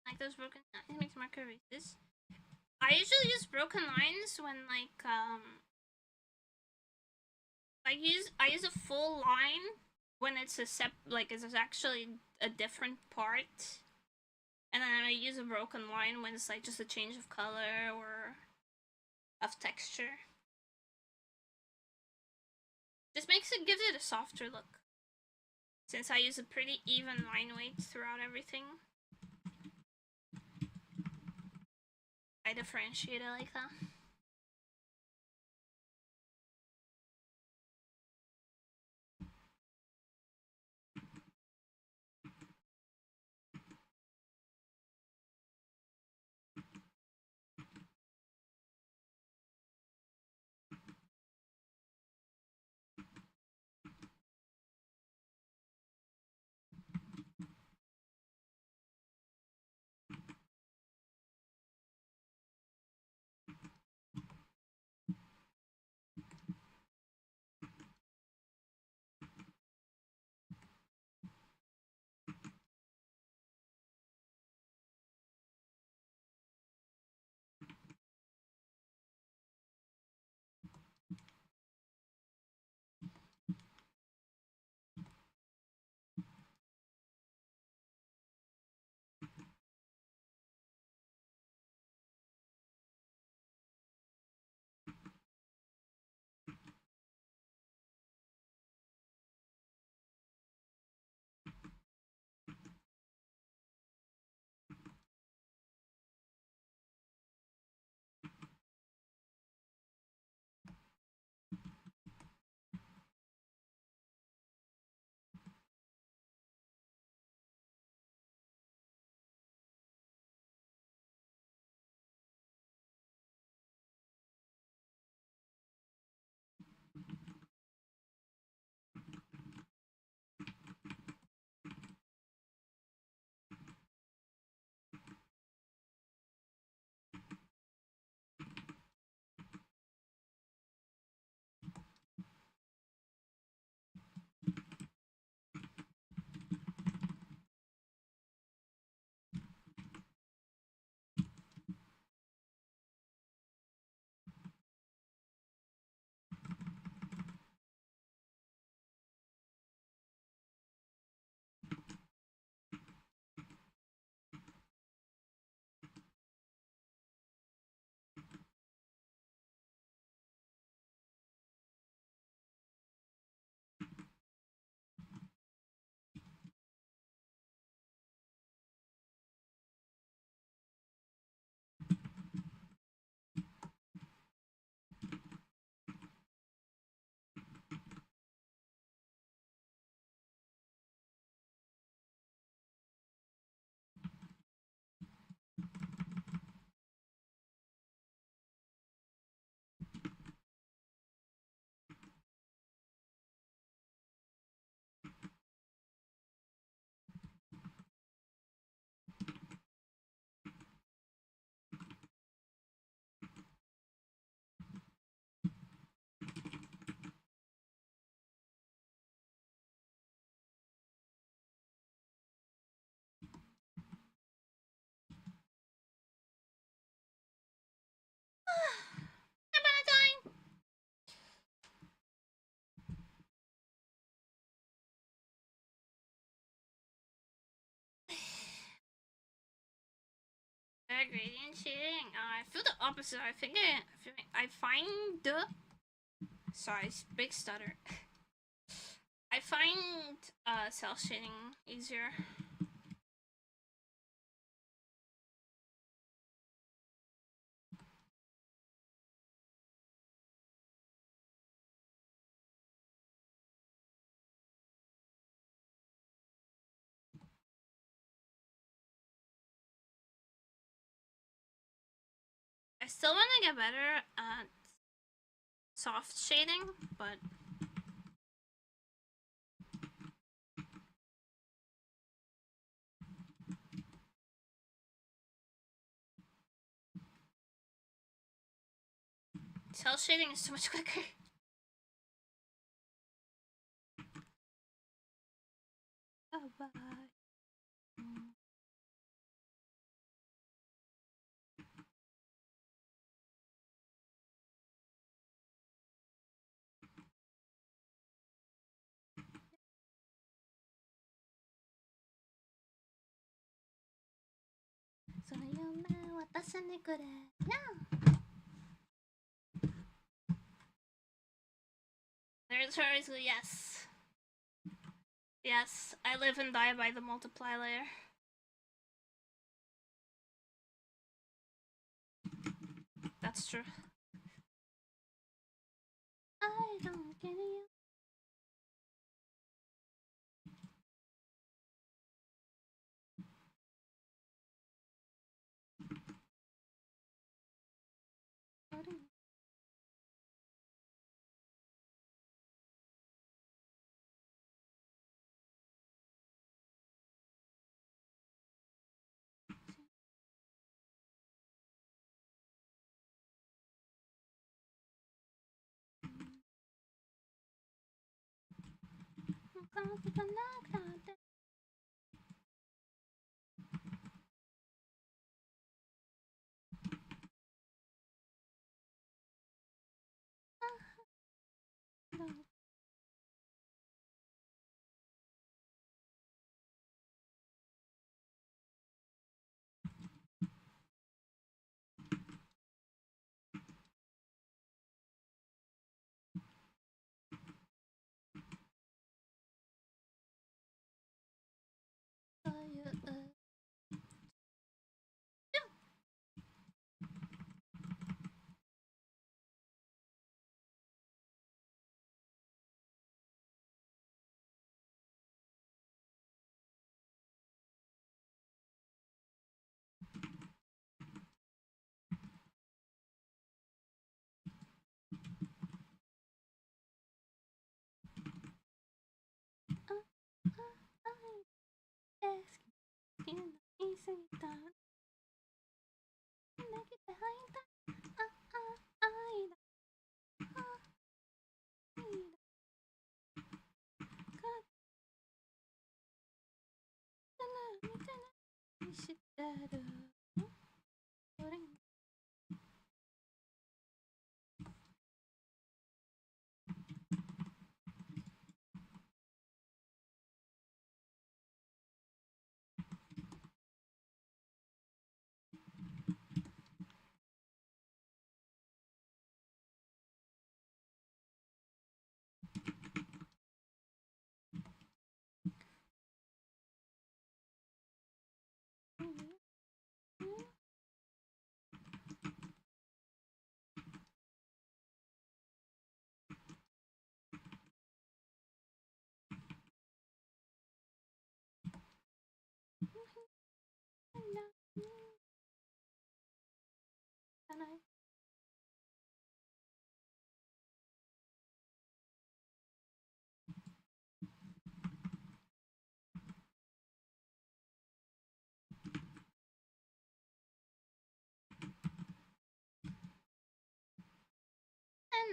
Like those broken lines makes marker erases. I usually use broken lines when I use a full line when it's it's actually a different part, and then I use a broken line when it's like just a change of color or of texture. Just gives it a softer look, since I use a pretty even line weight throughout everything. I differentiate it like that. gradient shading. I feel the opposite. I find the. Sorry, big stutter. I find cell shading easier. I still want to get better at soft shading, but cell shading is so much quicker. Bye-bye. So you know what that's in the good yeah. There's hers, yes. Yes, I live and die by the multiply layer. That's true. I don't get you.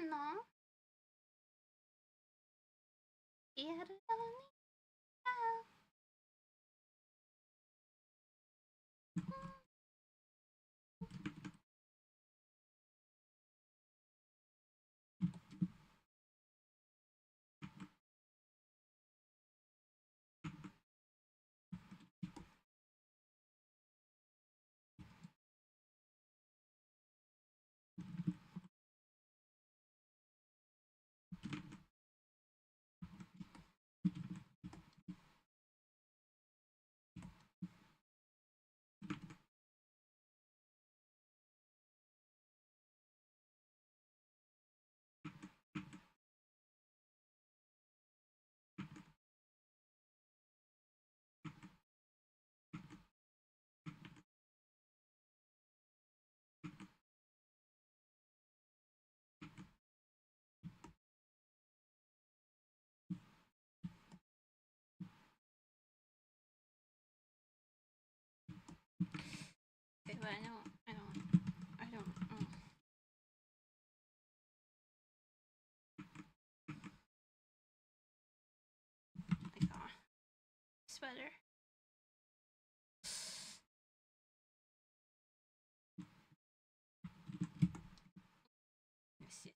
No. but I don't. Like, sweater. Let's see.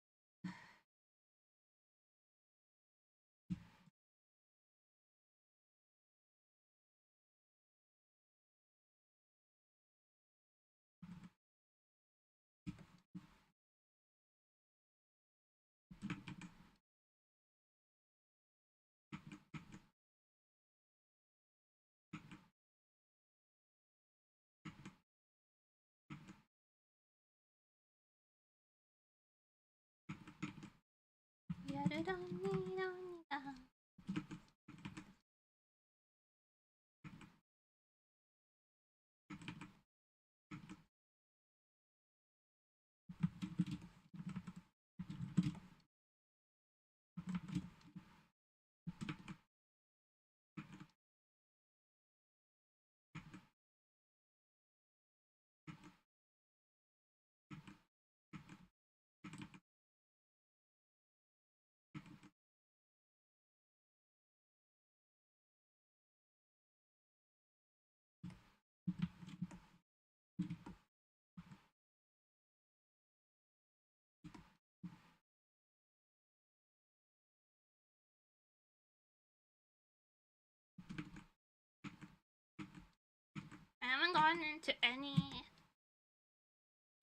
I haven't gotten into any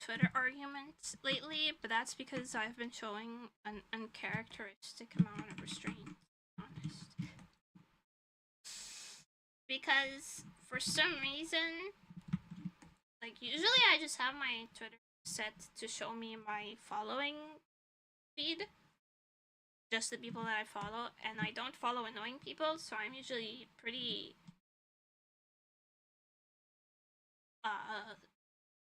Twitter arguments lately, but that's because I've been showing an uncharacteristic amount of restraint, honest. Because for some reason, like usually I just have my Twitter set to show me my following feed, just the people that I follow, and I don't follow annoying people, so I'm usually pretty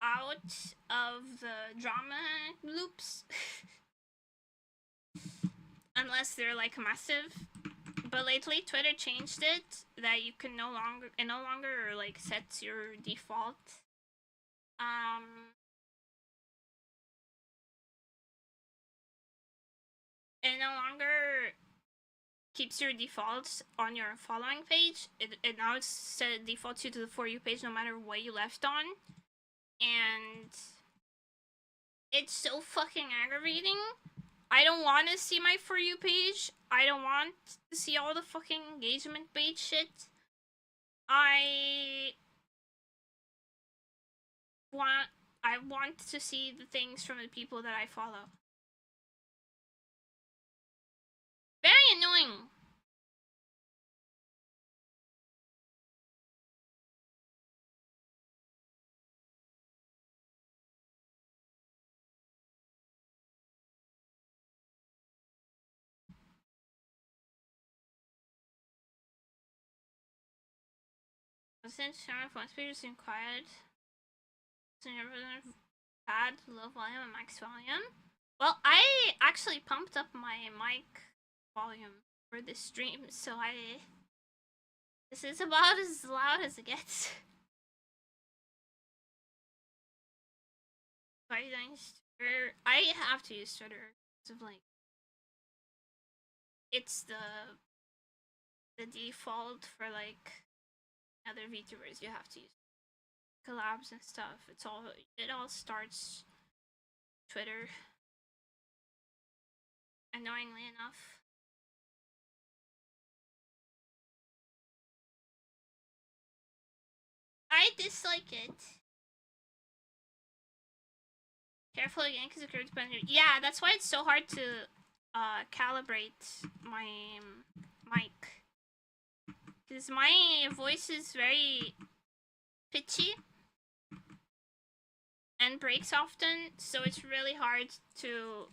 out of the drama loops. Unless they're like massive. But lately Twitter changed it that you can no longer like sets your default it no longer keeps your defaults on your following page. It now defaults you to the For You page no matter what you left on. And it's so fucking aggravating. I don't want to see my For You page. I don't want to see all the fucking engagement bait shit. I want to see the things from the people that I follow. Very annoying. Since Sharon phone speakers seem quiet, so you never had low volume and max volume. Well, I actually pumped up my mic volume for this stream, so this is about as loud as it gets. I have to use Twitter because of like it's the default for like other VTubers. You have to use collabs and stuff. It all starts Twitter. Annoyingly enough. I dislike it. Careful again, because it could depend. Yeah, that's why it's so hard to calibrate my mic. Because my voice is very pitchy and breaks often, so it's really hard to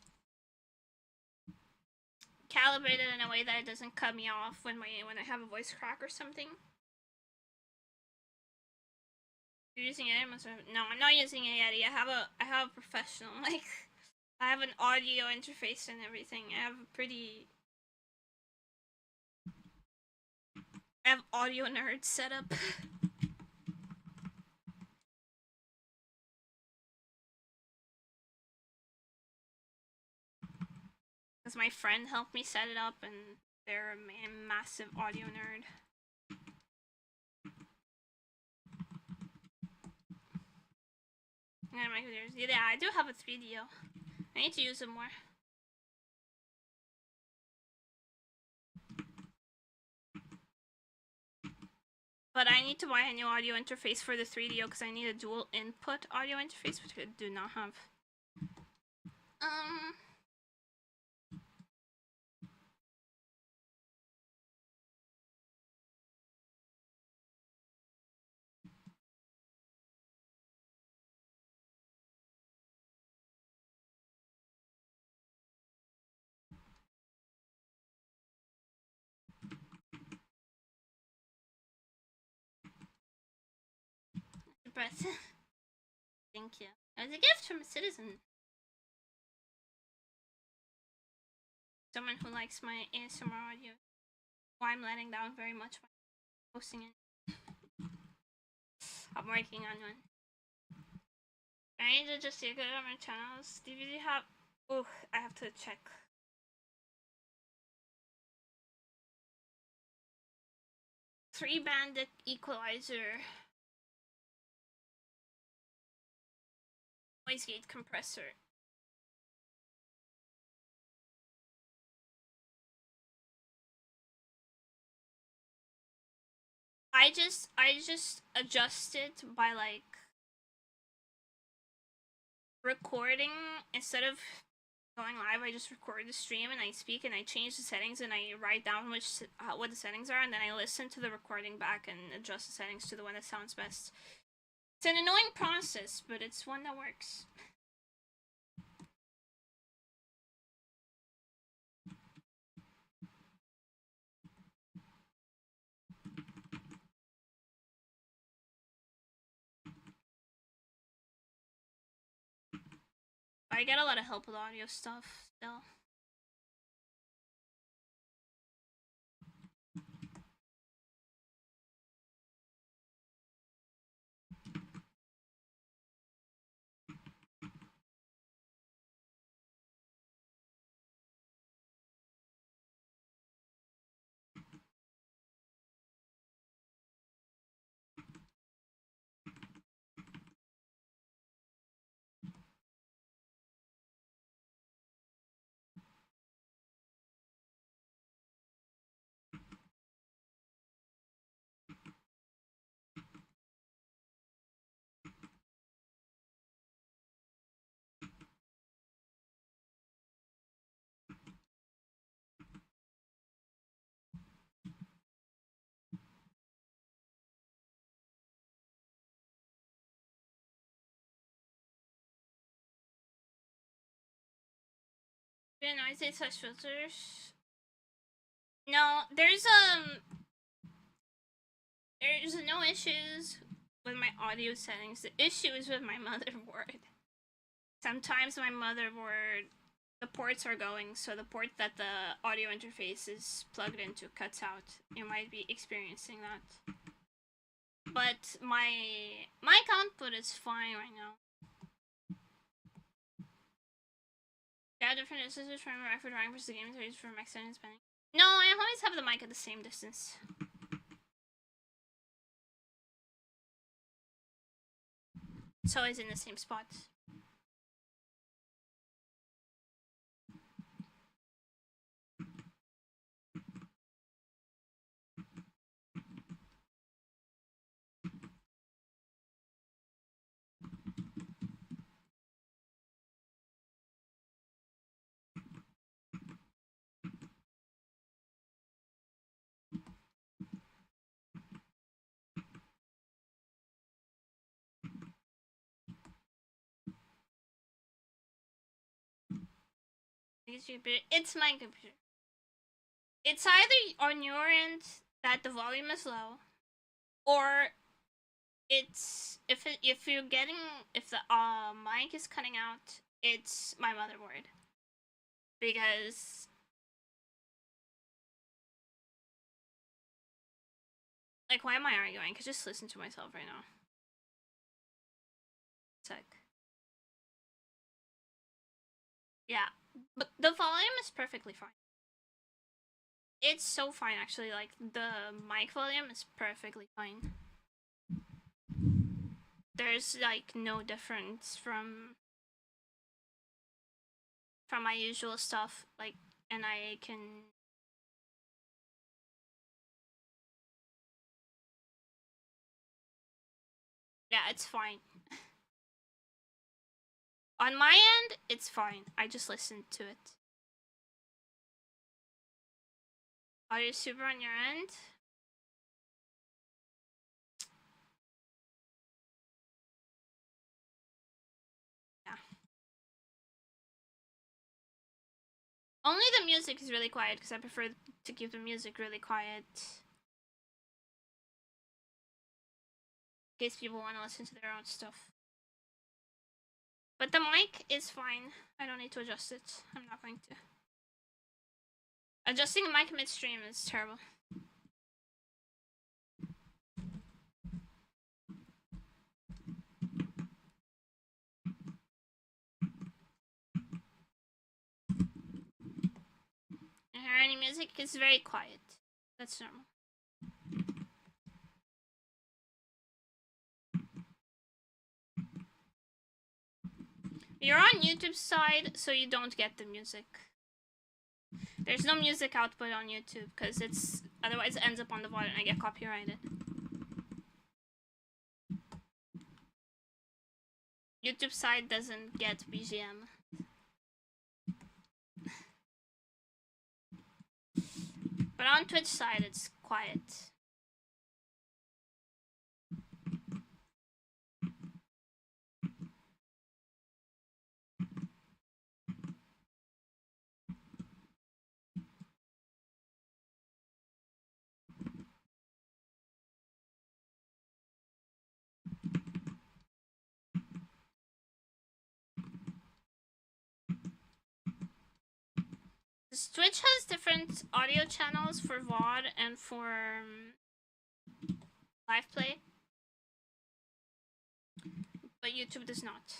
calibrate it in a way that it doesn't cut me off when I have a voice crack or something. You're using it? No, I'm not using a Yeti. I have a professional mic. I have an audio interface and everything. I have audio nerds set up. Because my friend helped me set it up, and they're a massive audio nerd. And my computers. Yeah, I do have a 3DO. I need to use it more. But I need to buy a new audio interface for the 3DO because I need a dual input audio interface, which I do not have. Thank you. It was a gift from a citizen. Someone who likes my ASMR audio. Why I'm letting down very much by posting it. I'm working on one. I need to just see good on my channels. DVD have. Oh, I have to check. Three-banded equalizer. Noise gate compressor. I just adjust it by like recording instead of going live. I just record the stream and I speak and I change the settings and I write down what the settings are, and then I listen to the recording back and adjust the settings to the one that sounds best. It's an annoying process, but it's one that works. I get a lot of help with audio stuff still. Noisy slash filters. No, there's no issues with my audio settings. The issue is with my motherboard. Sometimes my motherboard, the ports are going, so the port that the audio interface is plugged into cuts out. You might be experiencing that. But my mic output is fine right now. Yeah, different distances from for drawing versus the game series for max and spending. No, I always have the mic at the same distance. It's always in the same spot. It's my computer. It's either on your end that the volume is low, or it's if the mic is cutting out, it's my motherboard. Because like, why am I arguing? I could just listen to myself right now. Sec. Yeah, but the volume is perfectly fine. It's so fine, actually. Like, the mic volume is perfectly fine. There's, like, no difference from my usual stuff. Like, and I can... Yeah, it's fine. On my end, it's fine. I just listened to it. Are you super on your end? Yeah. Only the music is really quiet because I prefer to keep the music really quiet. In case people want to listen to their own stuff. But the mic is fine. I don't need to adjust it. I'm not going to. Adjusting the mic midstream is terrible. I hear any music, it's very quiet. That's normal. You're on YouTube's side, so you don't get the music. There's no music output on YouTube because it's otherwise it ends up on the VOD and I get copyrighted. YouTube side doesn't get BGM. But on Twitch side, it's quiet. Twitch has different audio channels for VOD and for live play, but YouTube does not.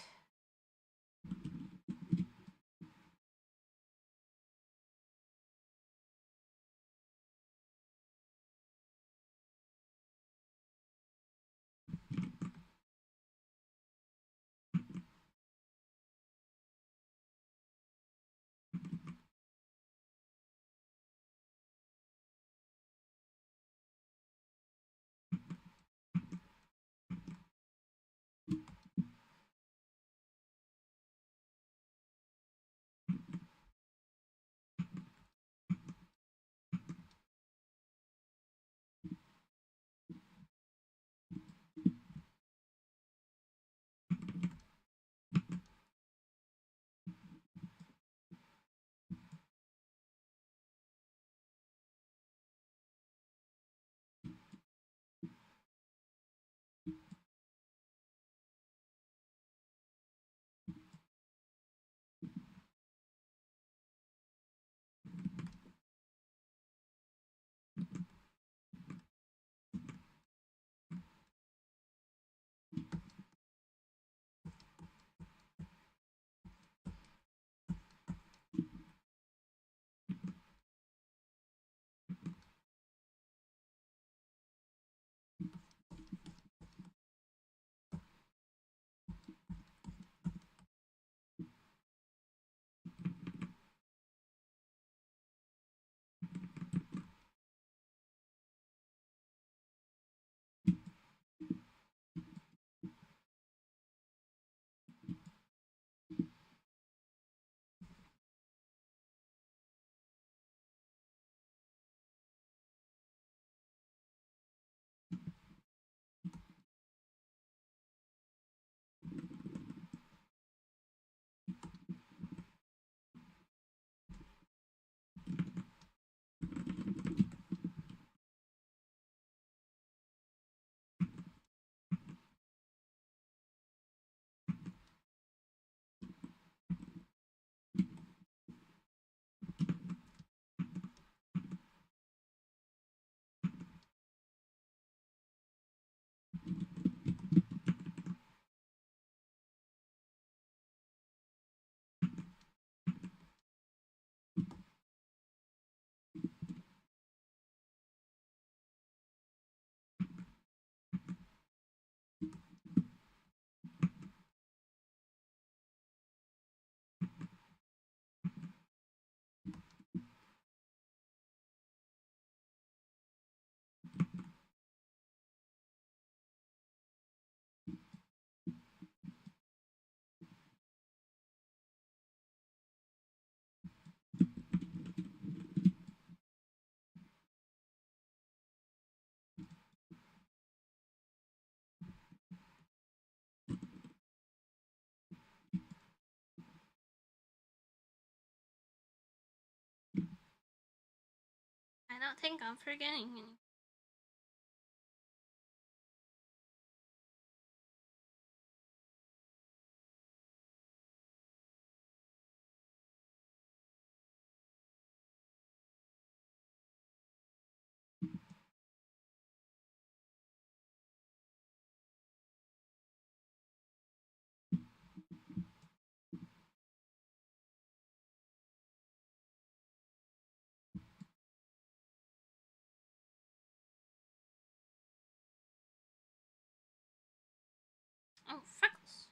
think I'm forgetting anything. Oh, freckles.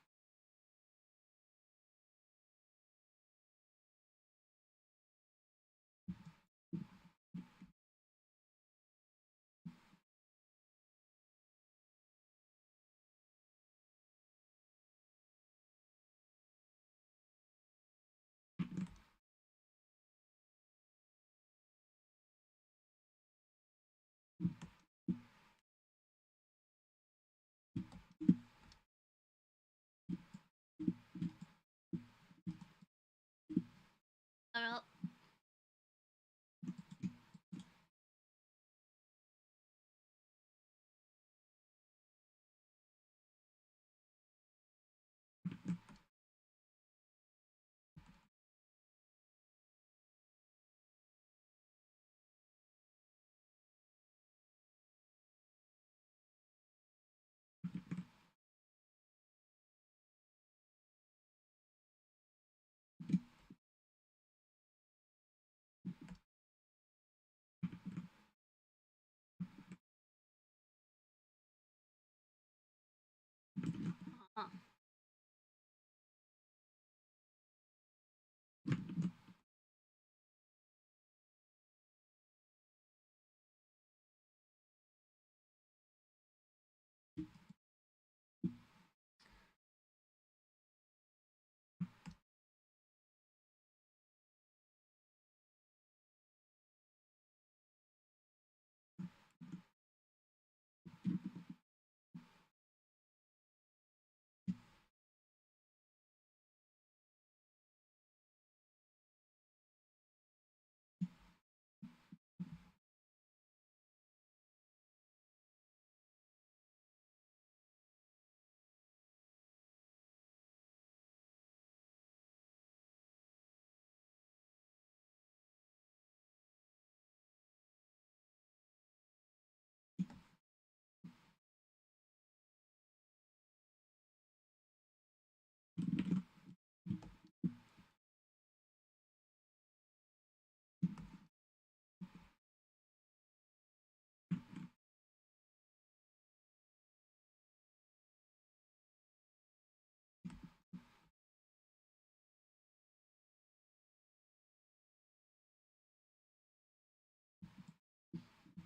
Well,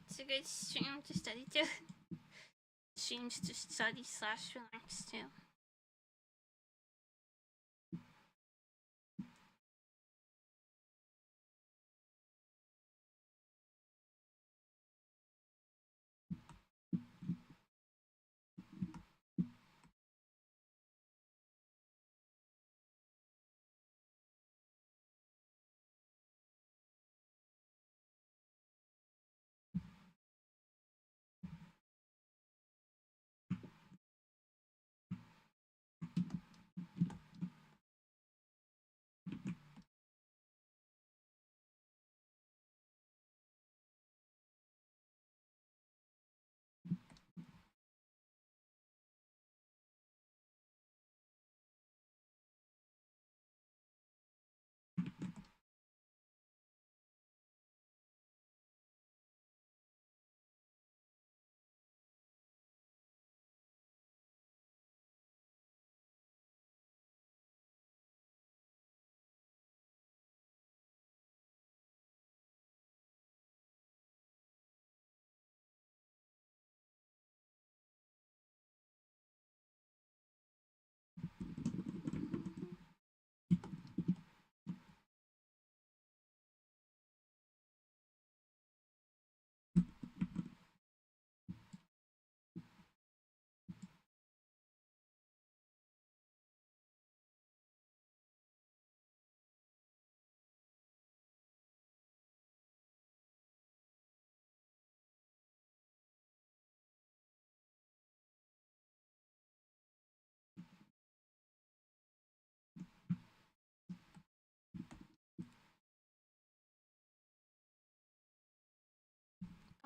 it's a good stream to study too. Streams to study / relax too.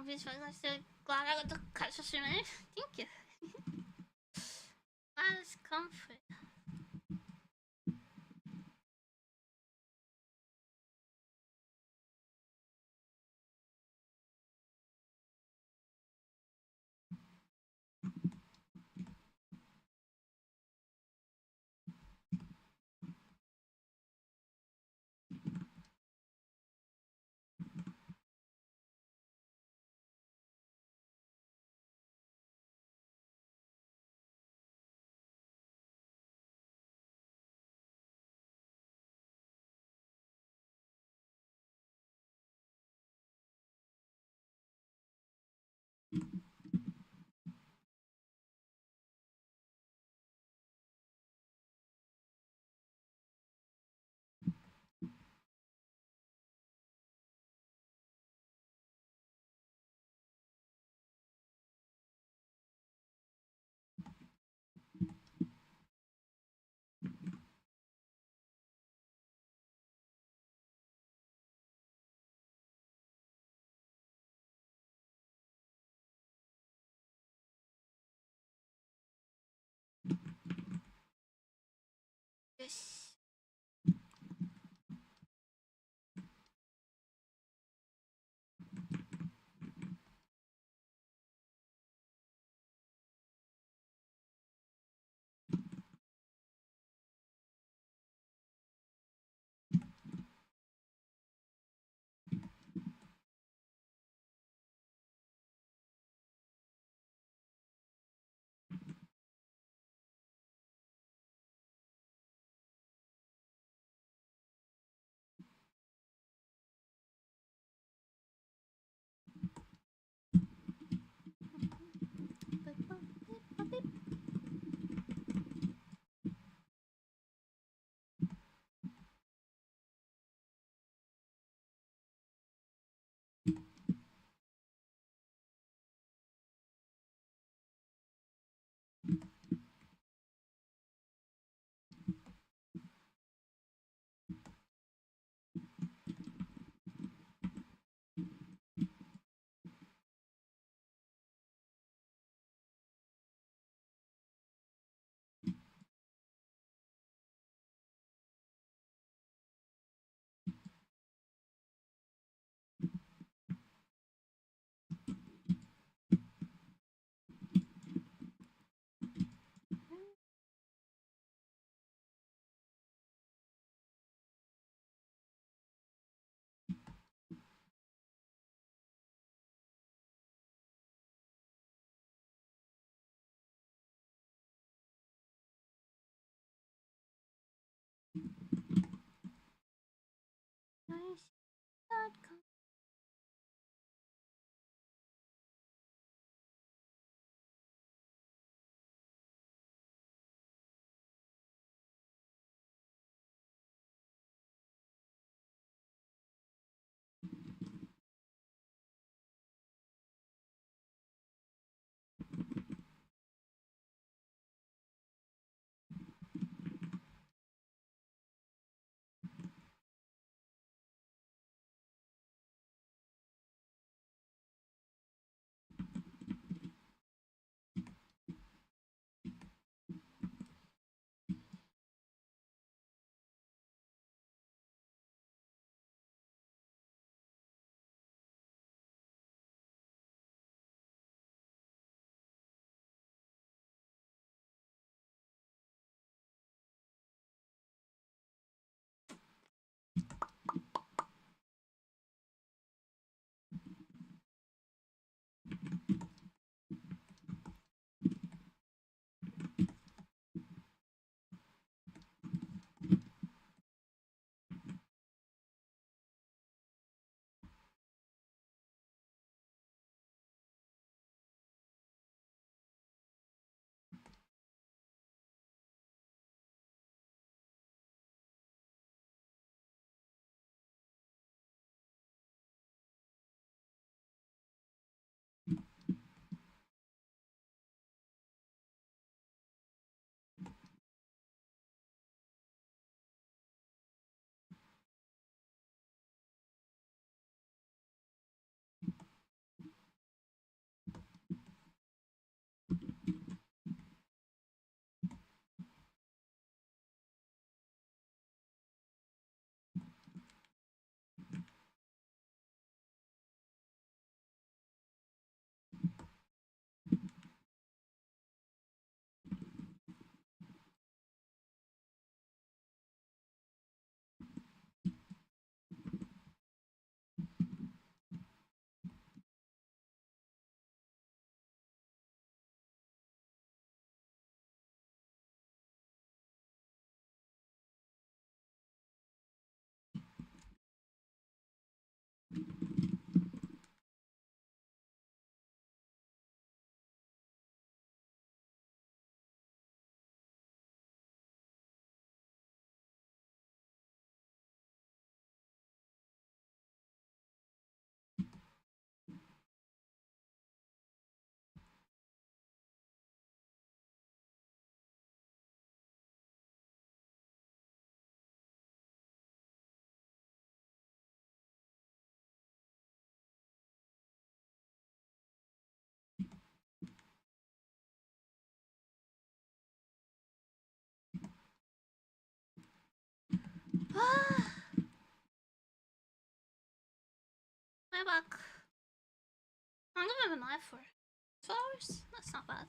obvious, I'm still glad I got to catch a stream. Thank you. That's comfort. Yes. My back. How long have I been live for? 2 hours? That's not bad.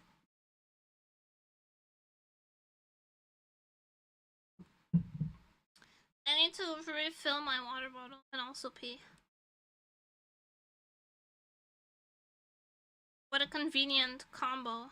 I need to refill my water bottle and also pee. What a convenient combo.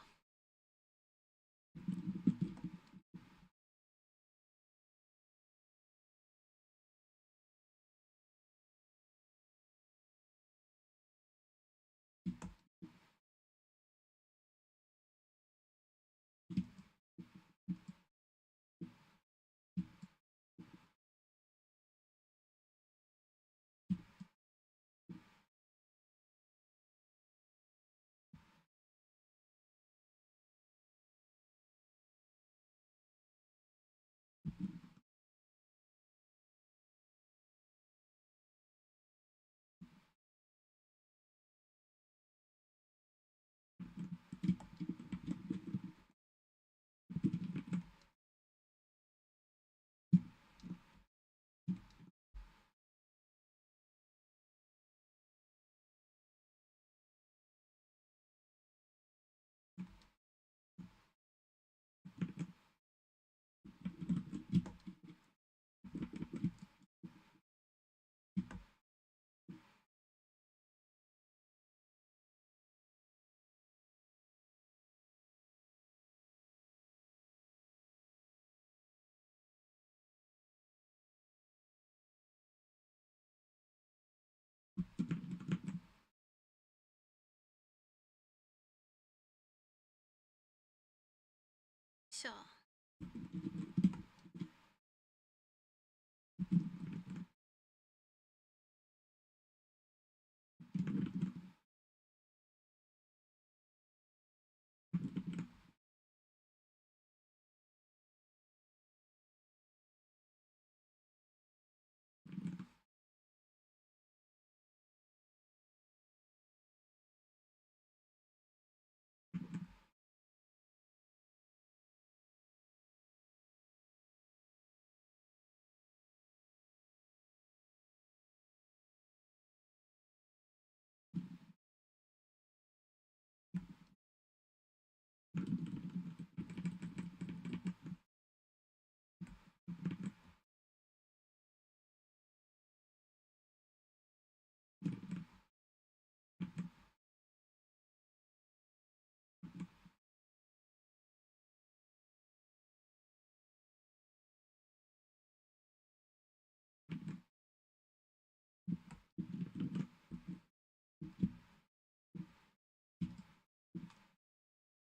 Sure.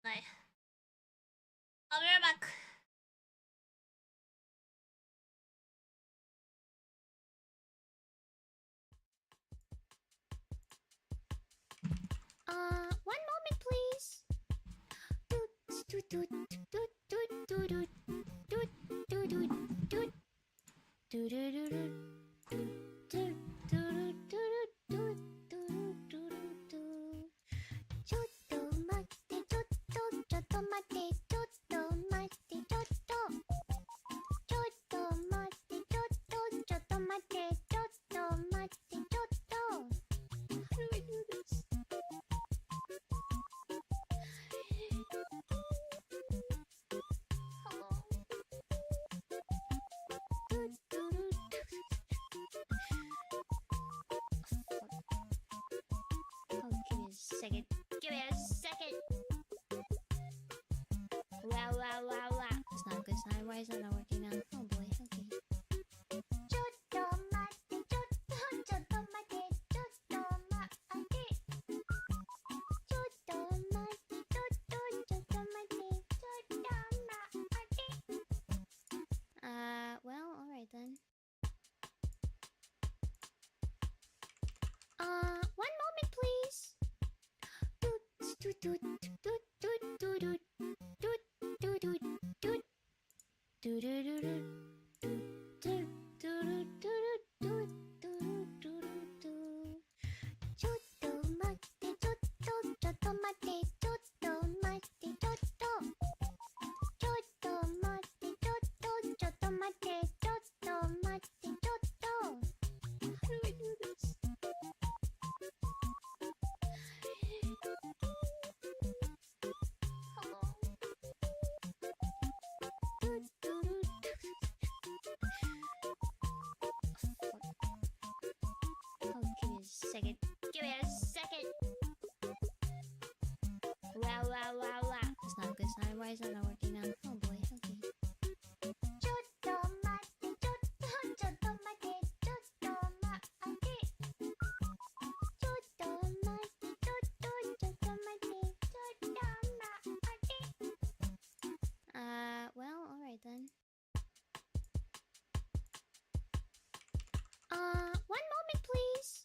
Bye. I'll be right back. One moment, please. Second. Give me a second. Wow. It's not a good sign. Why is that not working now? Oh boy, okay. Well, alright then. One moment, please. Wow, wow, wow, wow. It's not good. It's not. Why is that not working now? Oh boy. Okay. ちょっと待って、ちょっと待って、ちょっと待って。ちょっと待って、ちょっと待って、ちょっと待って。Well, alright then. One moment, please.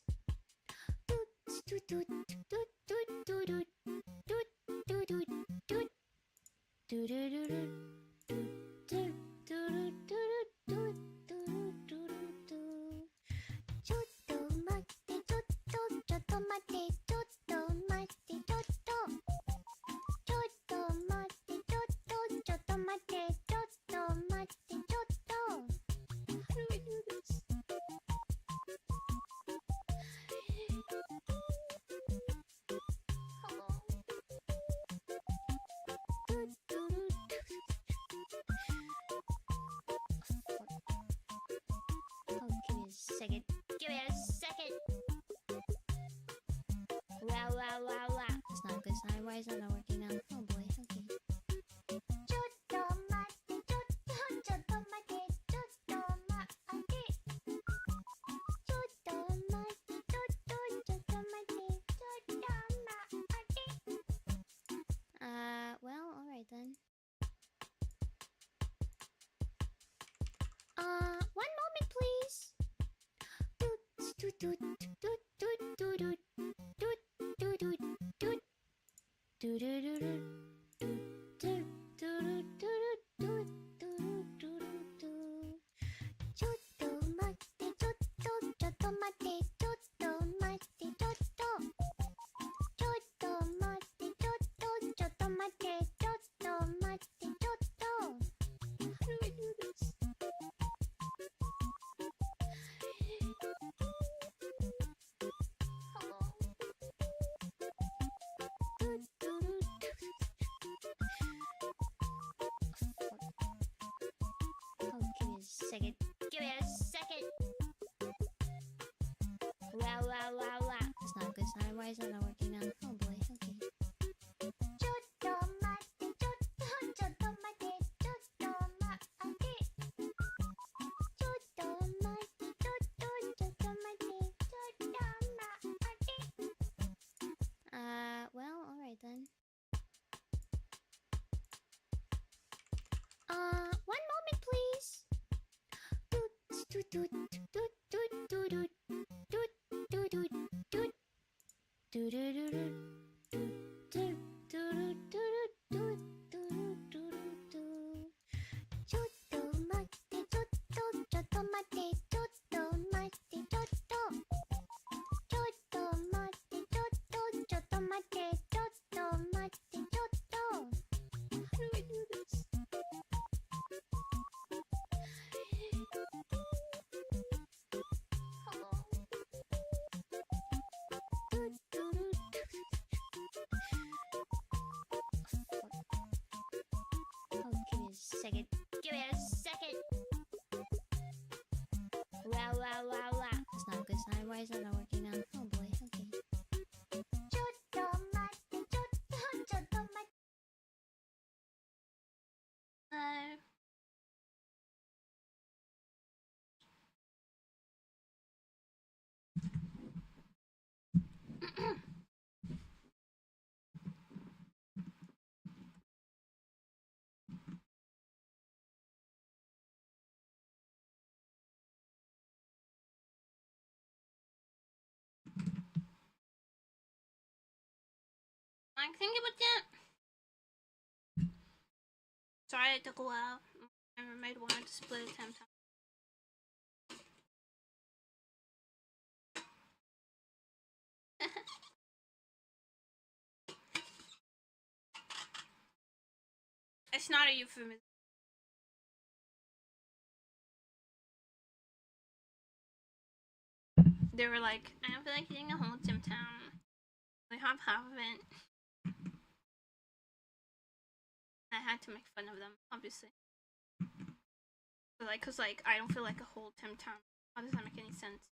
Second. Give me a second. Wow, wow, wow, wow. It's not good. It's not. Why is that not working now? Oh boy. Okay. ちょっと待って、ちょっと待って、ちょっと待って。ちょっと待って、ちょっと待って。Well, alright then. One moment, please. Second. Give me a second. Wow, wow, wow, wow. It's not good. It's not. Why is that not working now? Oh boy. Okay. ちょっと待って、ちょっと待って、ちょっと待って。ちょっと待って、ちょっと待って。Well, alright then. One moment, please. Second. Give me a second. Wow, wow, wow, wow. It's not good. It's not. Why is that not working now? Oh boy. Okay. ちょっと待って、ちょっと待って。I'm thinking about that. Sorry it took a while. My roommate wanted to split it 10 times. It's not a euphemism. They were like, I don't feel like eating a whole Tim Tam. We have half of it. I had to make fun of them, obviously. But like, cause like, I don't feel like a whole Tim Tam. How does that make any sense?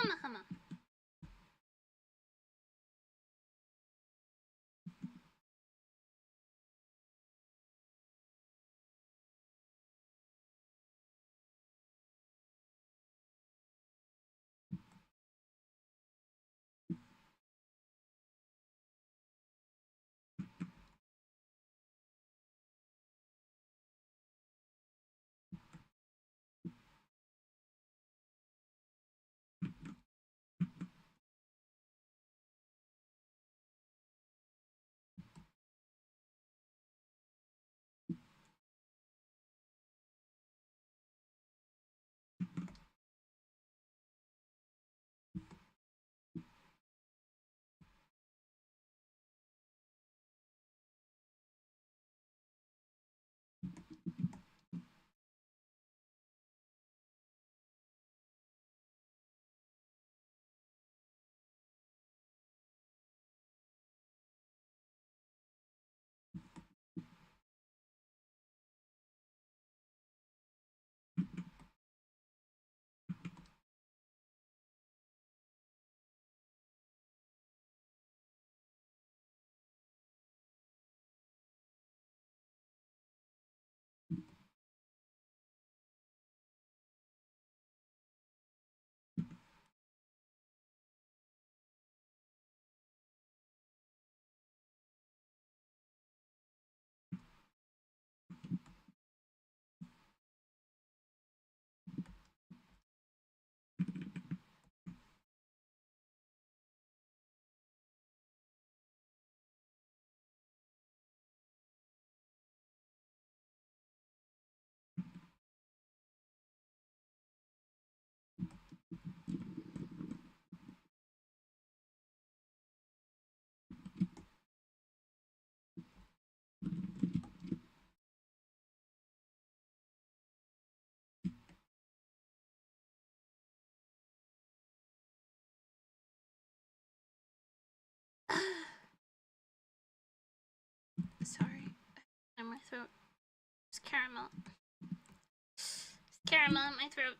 Hama hama. Sorry, in my throat. It's caramel. It's caramel in my throat.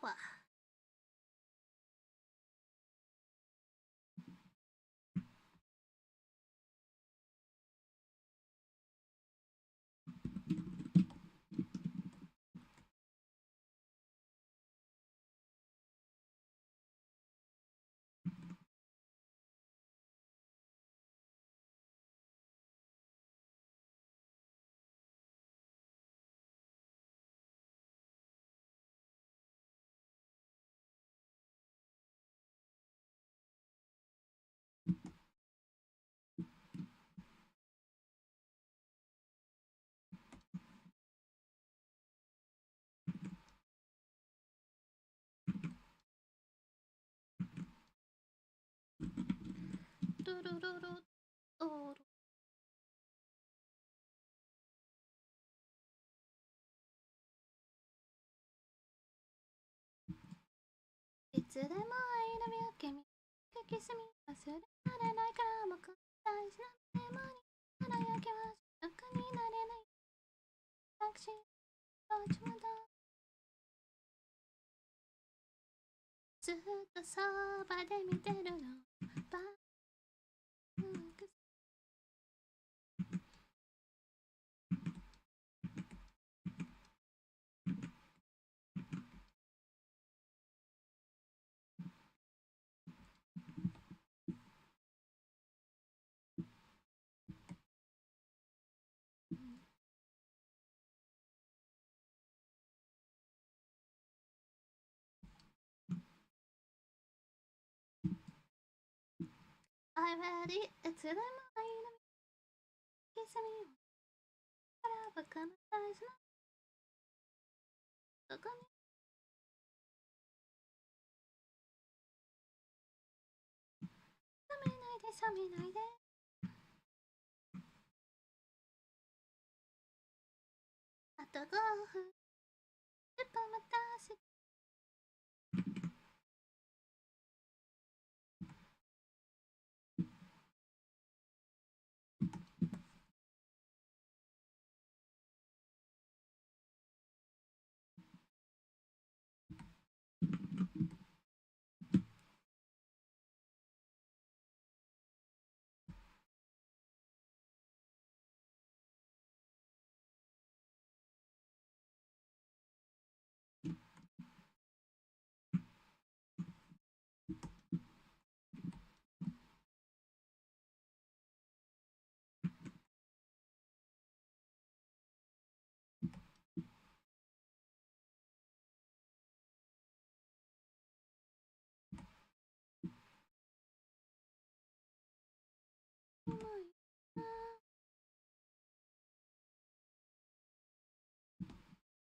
Blah. Oh. いつでも愛の病気にキスに忘れられないから僕大事なメモに輝きは楽になれないタクシーどっちもだずっとそばで見てるのバック I'm ready. いつでもないの。キスミから僕の大事な。どこに冷めないで。あと5分。10分待たせて。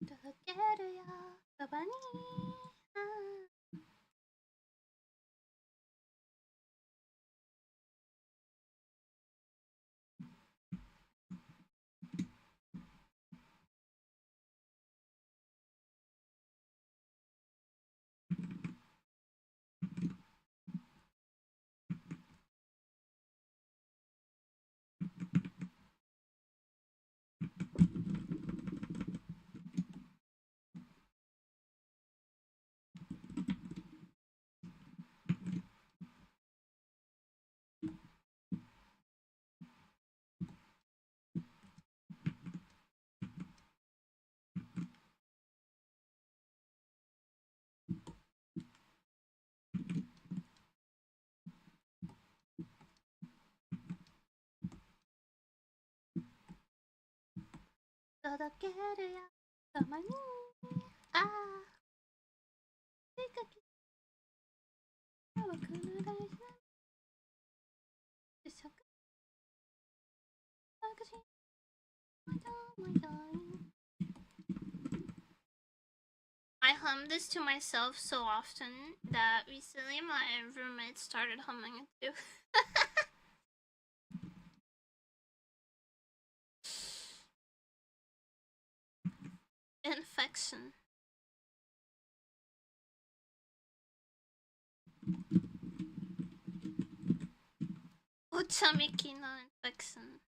届けるよ、そばに。届けるよ、たまに。ああ。手かけ。僕の大事な。不足。私。I hum this to myself so often that recently my roommate started humming it too. Infection. Uchamiki no infection.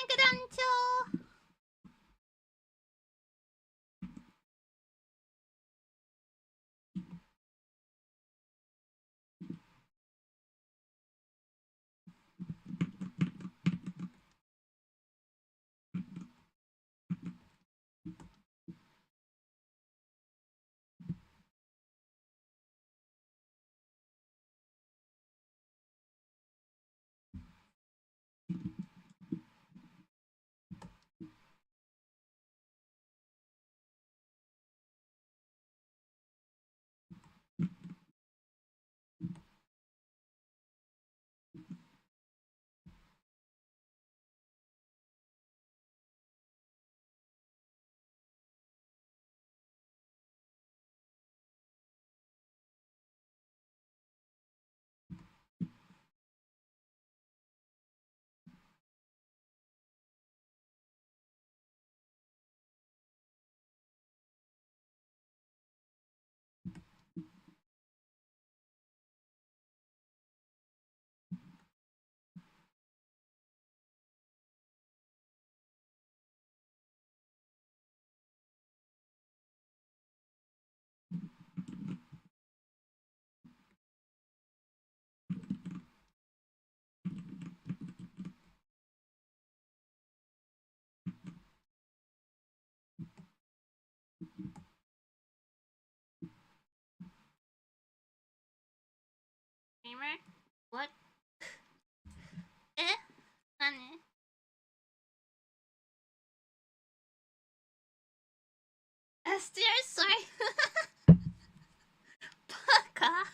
肉団長。What? え？何？SDR, sorry. バカ。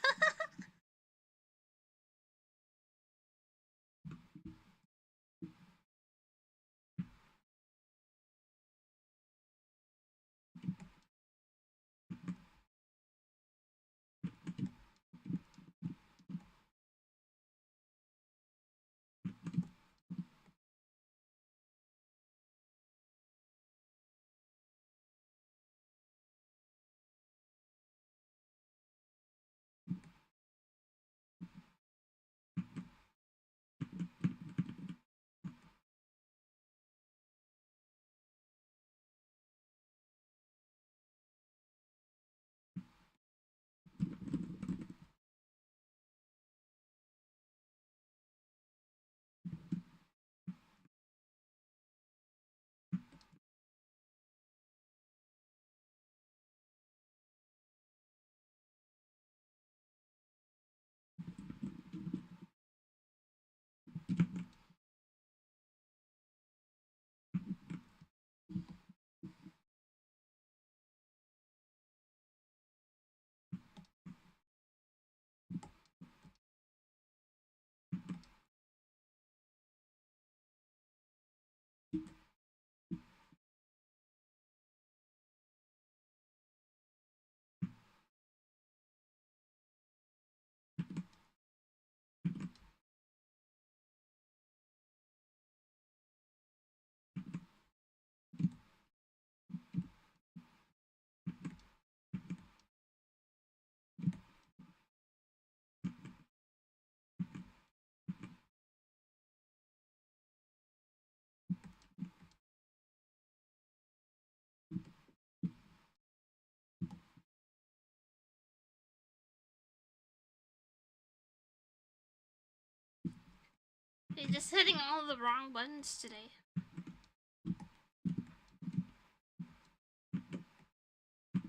You're just hitting all the wrong buttons today.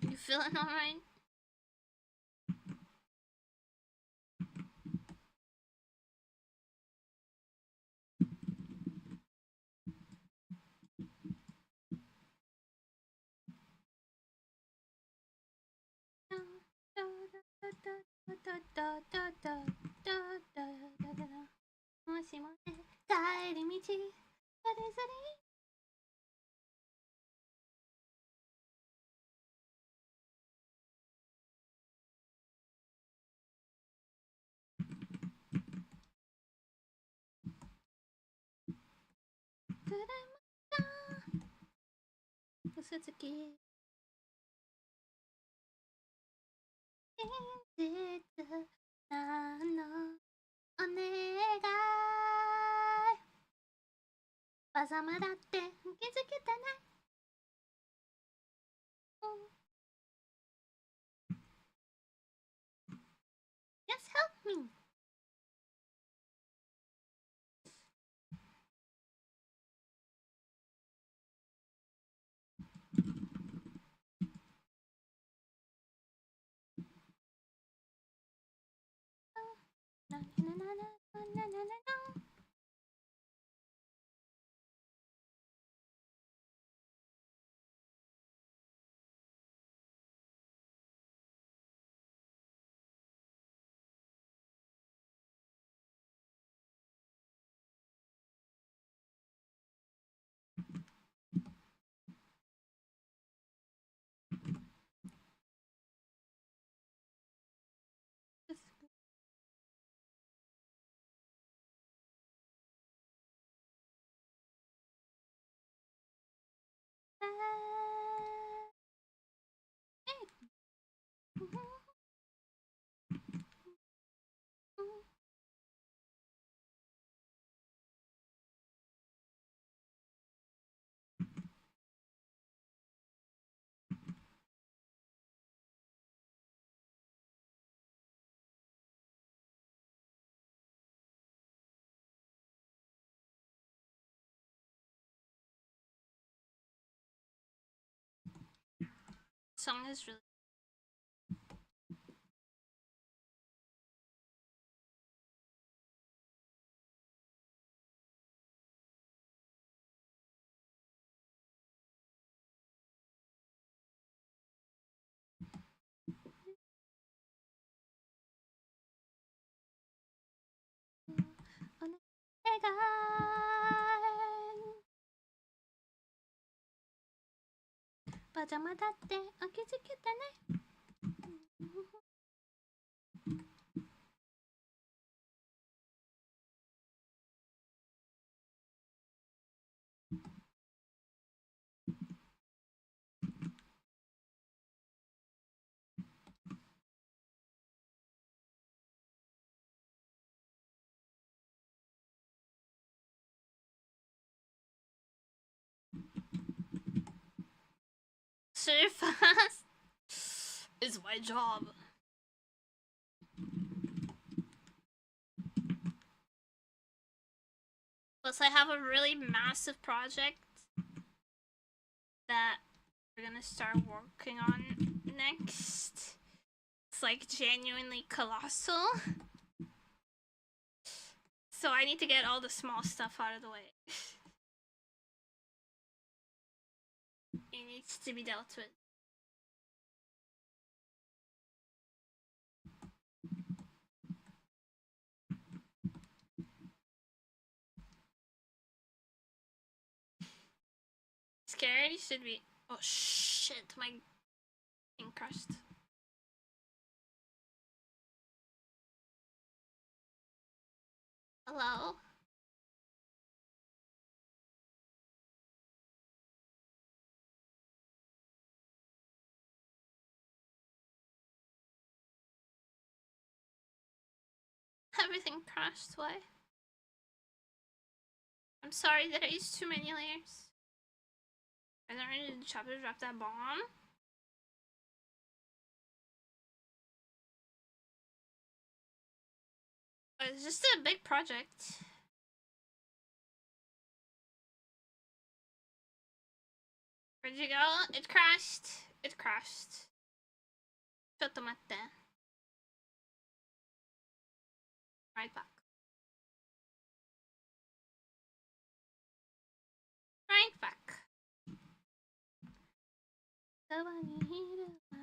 You feeling alright? Suzuki. パジャマだって気づけたね。Just help me. Na na na na na na na na. Song is reallyパジャマだって気づけたね。So fast is my job. Plus, I have a really massive project that we're gonna start working on next. It's like genuinely colossal. So I need to get all the small stuff out of the way. It needs to be dealt with. Scared? You should be. Oh shit, my thing crushed. Hello? Everything crashed, why? I'm sorry, did I use too many layers? Are there any chapter drop that bomb? It's just a big project. Where'd you go? It crashed. It crashed. ちょっと待って。Right back. Right back. そばにいるわ。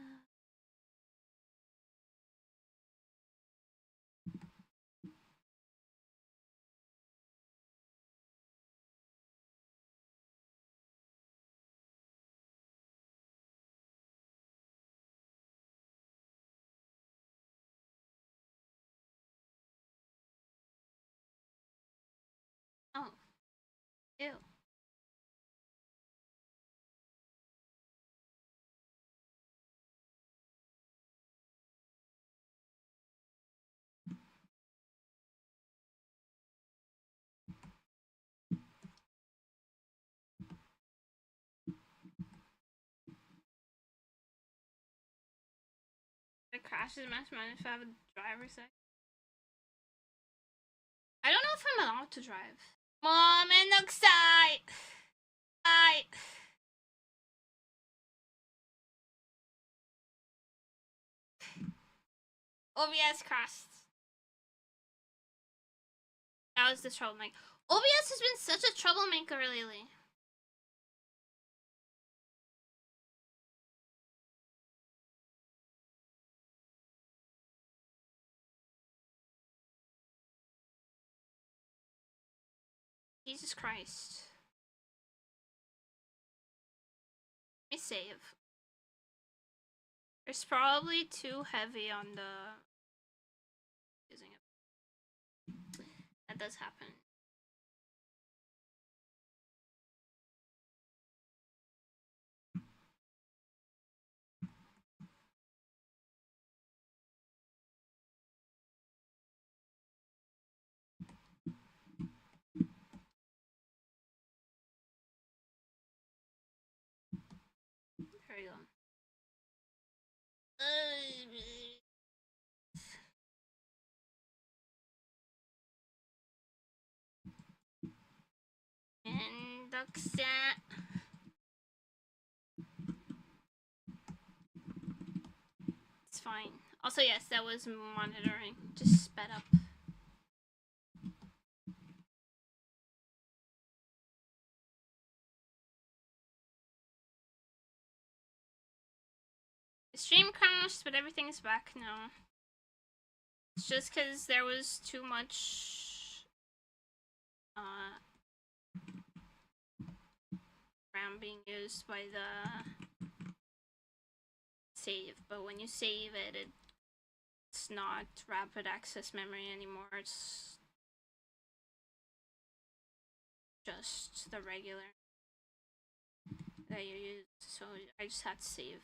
Oh. Ew. crashes much more if I have a driver's side. I don't know if I'm allowed to drive. Mom and Oxide! OBS crashed. That was the troublemaker. OBS has been such a troublemaker lately. Jesus Christ. Let me save. It's probably too heavy on the... using it. That does happen. There you go. And Duxat. It's fine. Also, yes, that was monitoring. Just sped up. The stream crashed, but everything is back now. It's just because there was too much RAM being used by the save, but when you save it, it's not rapid access memory anymore. It's just the regular that you use. So I just had to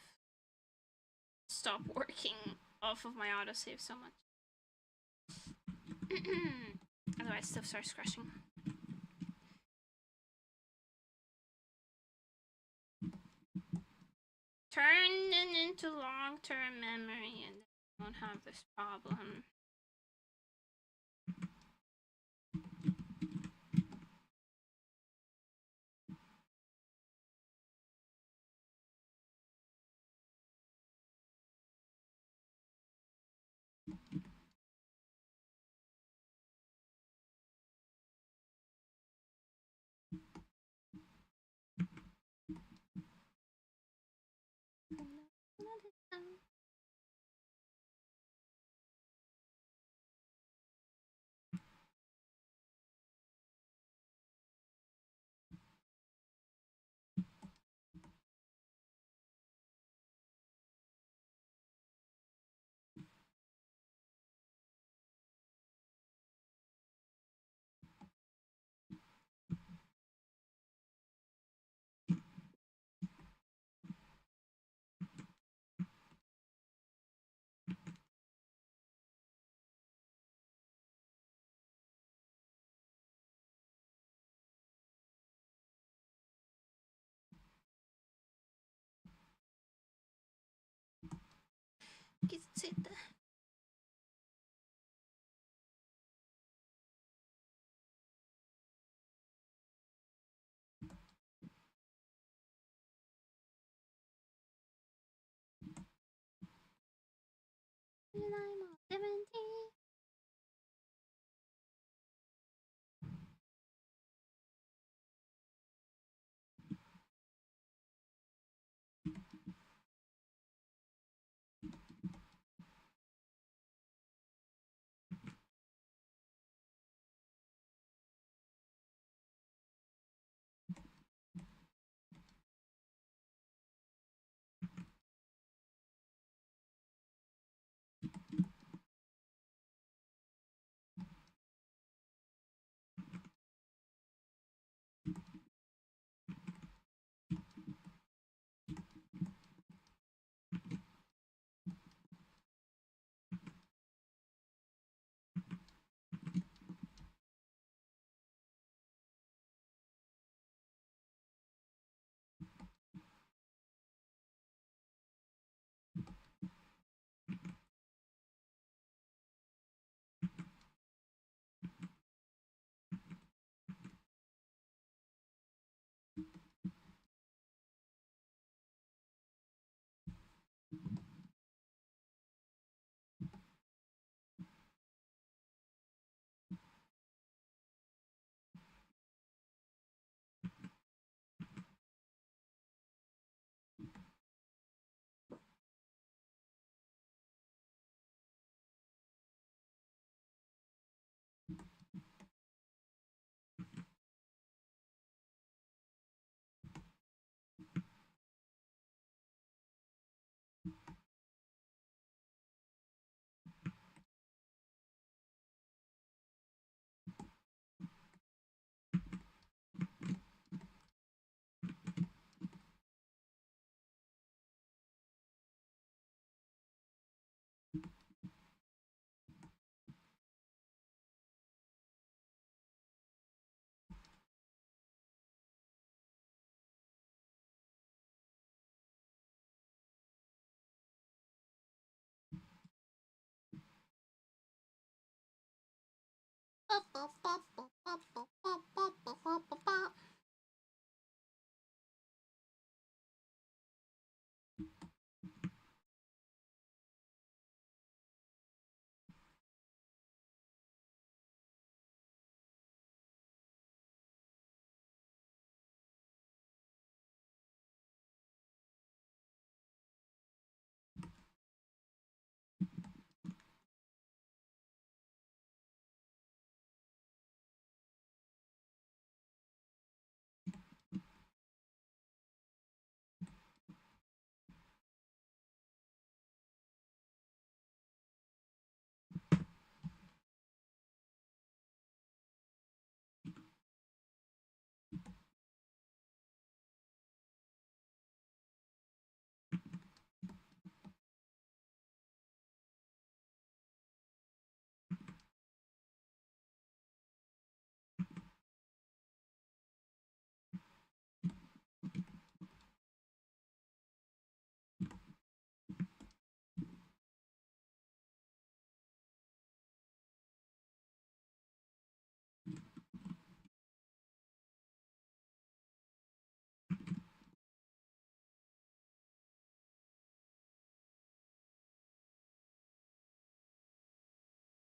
stop working off of my autosave so much. Otherwise stuff starts crashing. Turn it into long-term memory and you won't have this problem. Get it. And I'm all 17.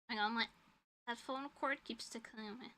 Hang on, that phone cord keeps tickling me.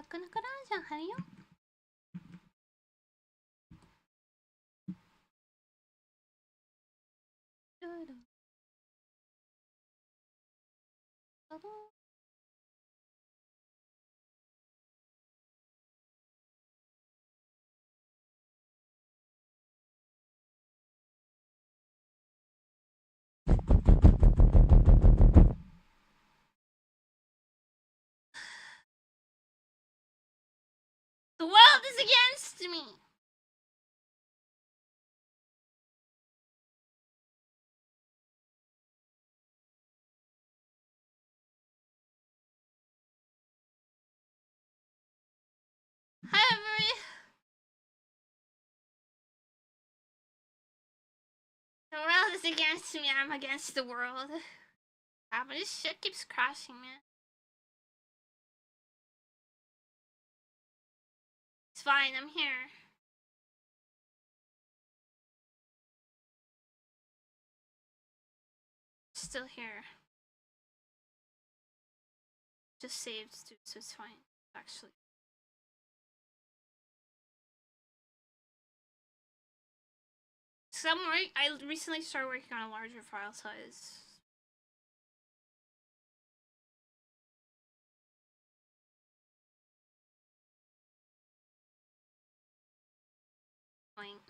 くなくなるじゃん、ハリオ。The world is against me! Hi, everybody! The world is against me, I'm against the world. Ah, but this shit keeps crashing, man. It's fine, I'm here. Still here. Just saved, dude, so it's fine, actually. So I recently started working on a larger file size. Fine.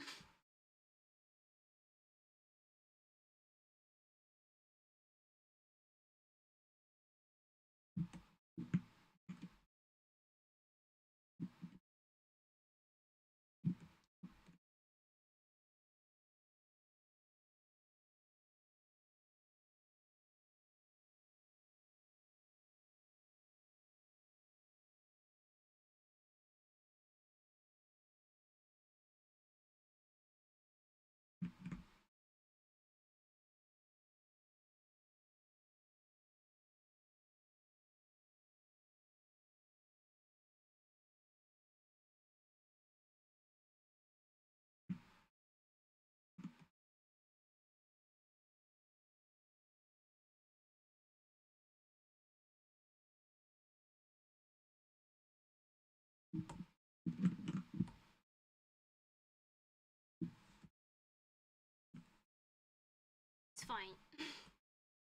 It's fine.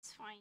It's fine.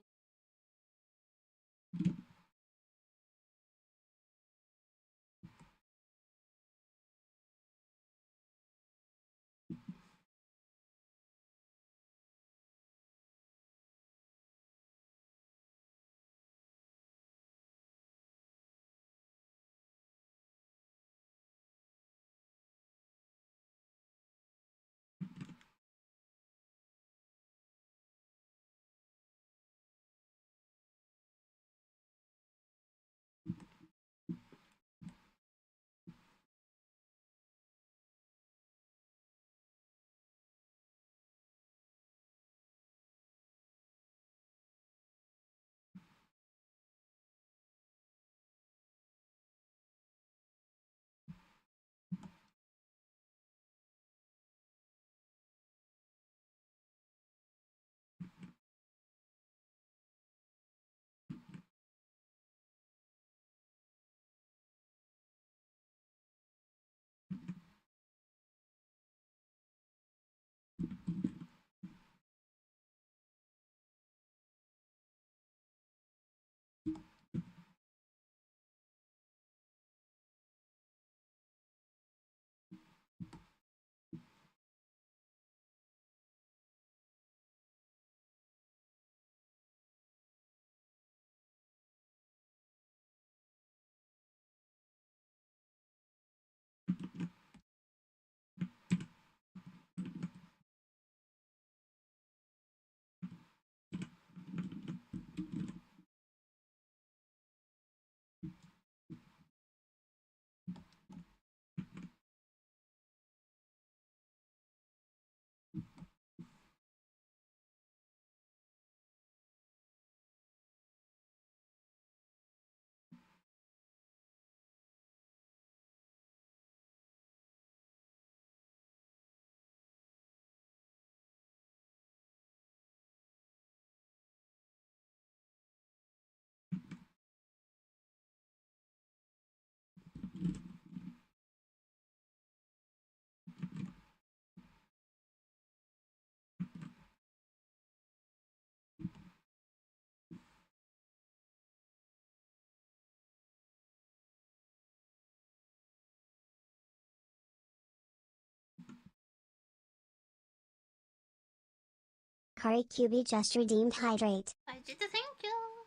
Kari Cubi just redeemed hydrate. I did the thank you.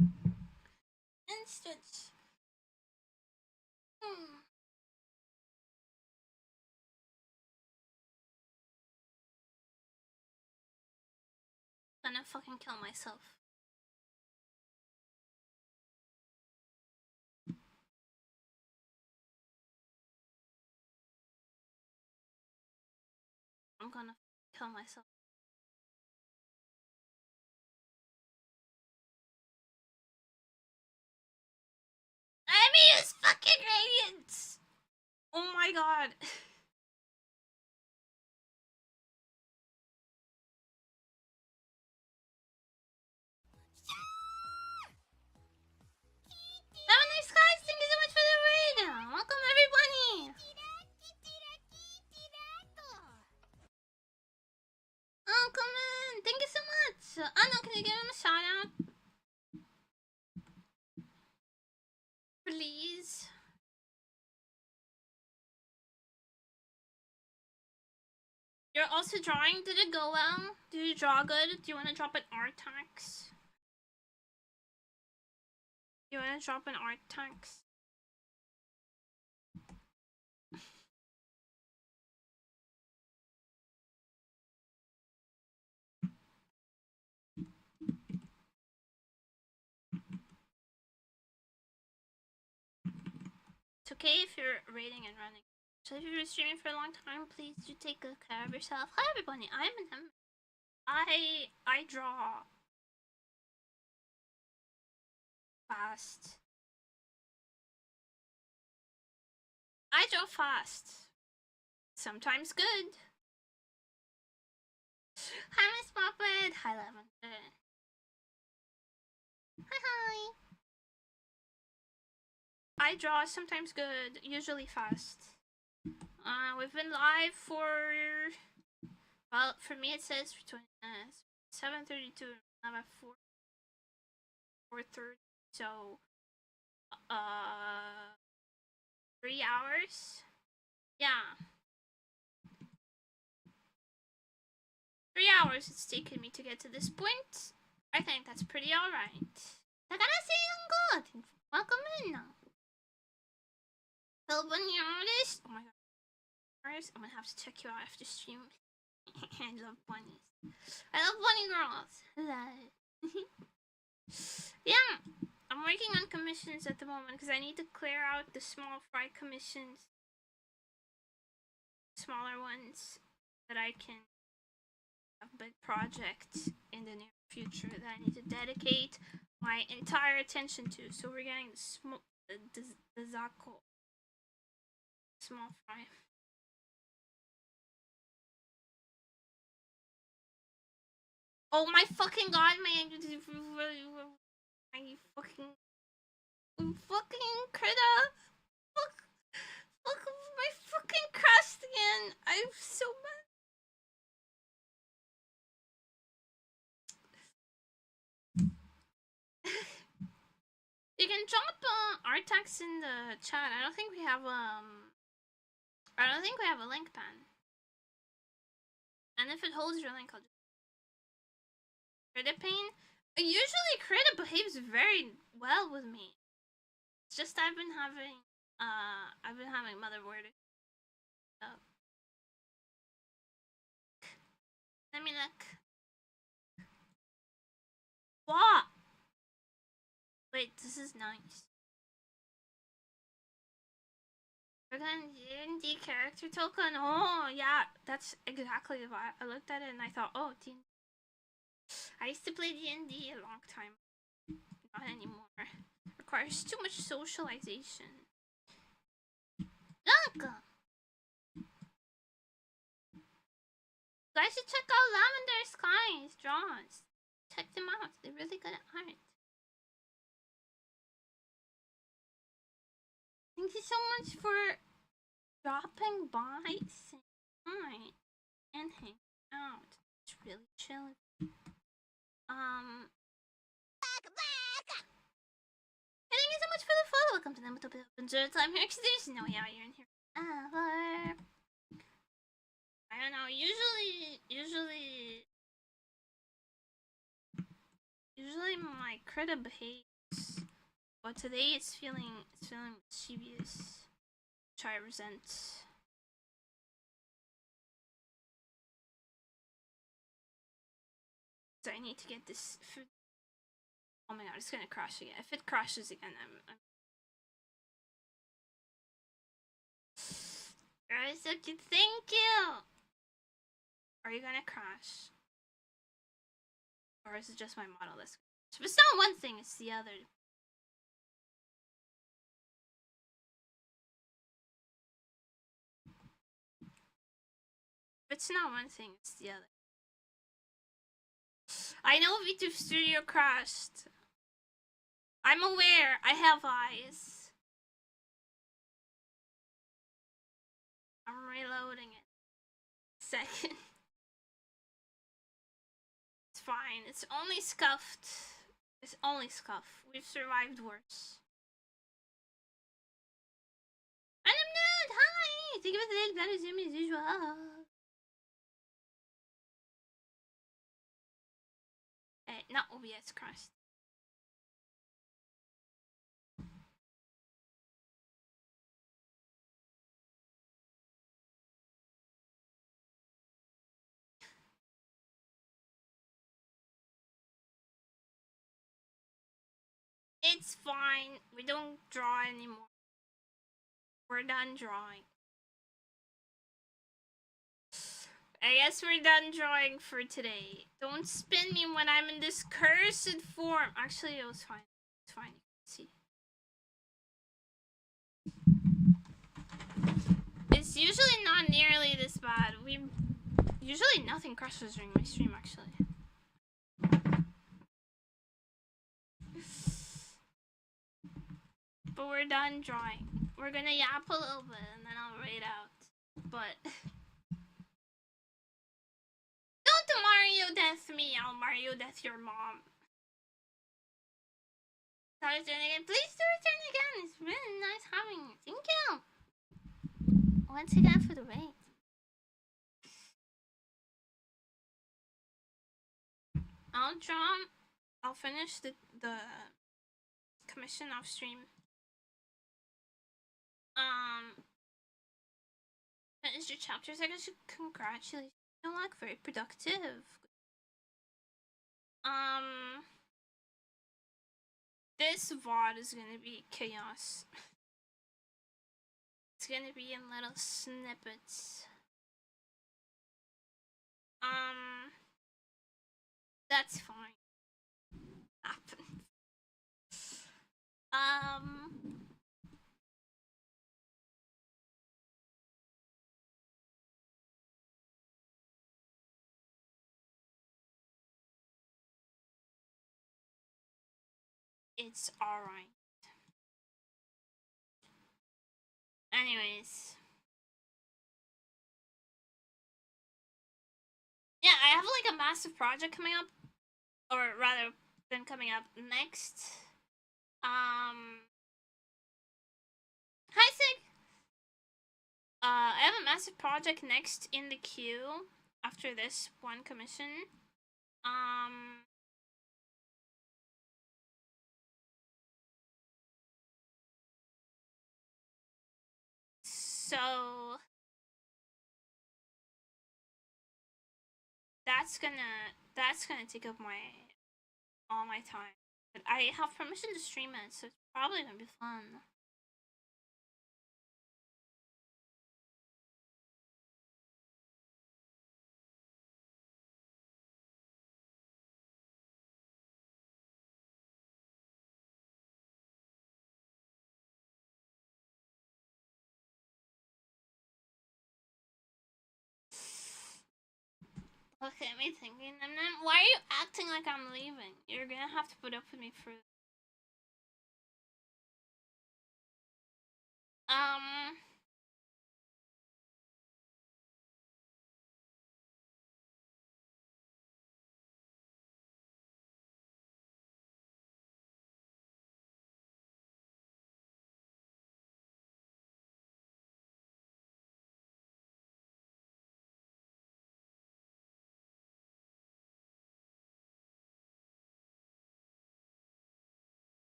And stitch. Gonna fucking kill myself. I'm gonna kill myself. I use fucking radiance! Oh my god. Have a nice guys, thank you so much for the raid! Welcome everybody! Oh, come in! Thank you so much! Anna, can you give him a shout out? Please. You're also drawing? Did it go well? Did you draw good? Do you want to drop an art tax? You want to drop an art tax? It's okay if you're raiding and running. So if you've been streaming for a long time, please do take good care of yourself. Hi everybody, I'm a nemuri. I draw fast. I draw fast. Sometimes good. Hi Miss Muppet. Hi Lavender. Hi. I draw sometimes good, usually fast. We've been live for, well, for me it says 7:32. I'm at 4:30. So, 3 hours. Yeah. 3 hours it's taken me to get to this point. I think that's pretty alright. Takara-san, good. Welcome in. Help bunny artist. Oh my god. Artist, I'm gonna have to check you out after stream. I love bunnies. I love bunny girls. Hello. Yeah, I'm working on commissions at the moment because I need to clear out the small fry commissions. Smaller ones that I can have big projects in the near future that I need to dedicate my entire attention to. So we're getting the Zako. Small fry. Oh my fucking god, my fucking Krita. Fuck my fucking crashed again. I'm so mad. You can drop art text in the chat. I don't think we have a link pen. And if it holds your link, I'll just Krita pain. Usually Krita behaves very well with me. It's just I've been having motherboard. So let me look. What? Wait, this is nice. We're gonna D&D character token. Oh yeah, that's exactly why I looked at it and I thought, oh, D&D. I used to play D&D a long time. Not anymore. Requires too much socialization. Look! You guys should check out Lavender Sky's draws. Check them out. They're really good at art. Thank you so much for dropping by, saying hi, and hanging out. It's really chill. Thank you so much for the follow. Welcome to the Open Zero Time here. There's no way out you're in here. I don't know. Usually my Krita behaves, but today it's feeling mischievous, which I resent. So I need to get this food. Oh my god, it's gonna crash again. If it crashes again, I'm... You're so cute. Thank you! Are you gonna crash? Or is it just my model that's crash? If it's not one thing, it's the other. If it's not one thing, it's the other. I know Vtuber Studio crashed. I'm aware. I have eyes. I'm reloading it. Second. It's fine. It's only scuffed. It's only scuff. We've survived worse. And I'm not. Hi. Thank you for the better Zoom as usual. Not OBS crashed. It's fine. We don't draw anymore. We're done drawing. I guess we're done drawing for today. Don't spin me when I'm in this cursed form. Actually, it was fine. It's fine. You can see. It's usually not nearly this bad. Usually nothing crashes during my stream, actually. But we're done drawing. We're gonna yap a little bit and then I'll raid out. But don't Mario death me, I'll Mario death your mom. So return again. Please do return again. It's really nice having you. Thank you. Once again for the raid. I'll finish the commission off stream. Finish your chapters. I guess you congratulate you. Look very productive. This VOD is gonna be chaos. It's gonna be in little snippets. That's fine. Happens. It's alright. Anyways. Yeah, I have like a massive project coming up. Or rather, been coming up next. Hi, Sig! I have a massive project next in the queue after this one commission. So that's gonna take up all my time. But I have permission to stream it, so it's probably gonna be fun. Look at me thinking, why are you acting like I'm leaving? You're gonna have to put up with me for...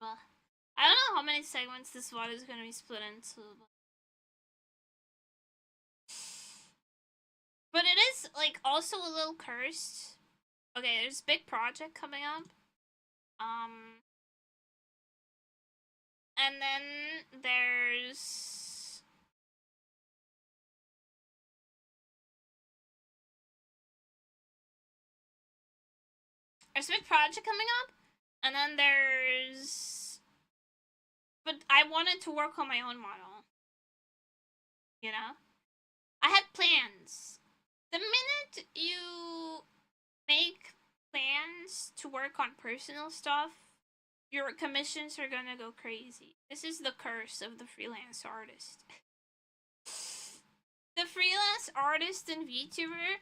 Well, I don't know how many segments this VOD is gonna be split into, but it is like also a little cursed. Okay, there's a big project coming up. And then there's a big project coming up, and then there's, but I wanted to work on my own model, you know? I had plans. The minute you make plans to work on personal stuff, your commissions are gonna go crazy. This is the curse of the freelance artist. The freelance artist and VTuber,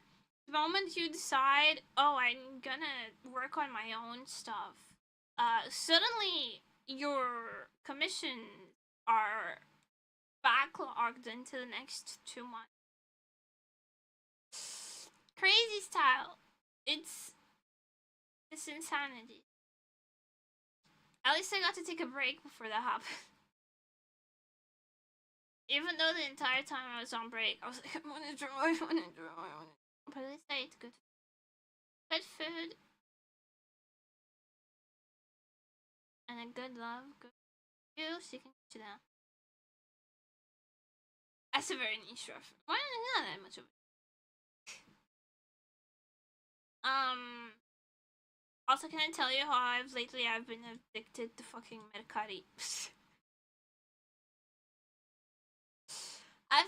the moment you decide, oh, I'm gonna work on my own stuff, suddenly your commissions are backlogged into the next 2 months. Crazy style. It's insanity. At least I got to take a break before that happened. Even though the entire time I was on break, I was like, I wanna draw. But at least I ate good food. And a good love, good you, so you can get you down. That's a very niche reference. Well, not that much of it. Also, can I tell you how I've been addicted to fucking Mercari? I've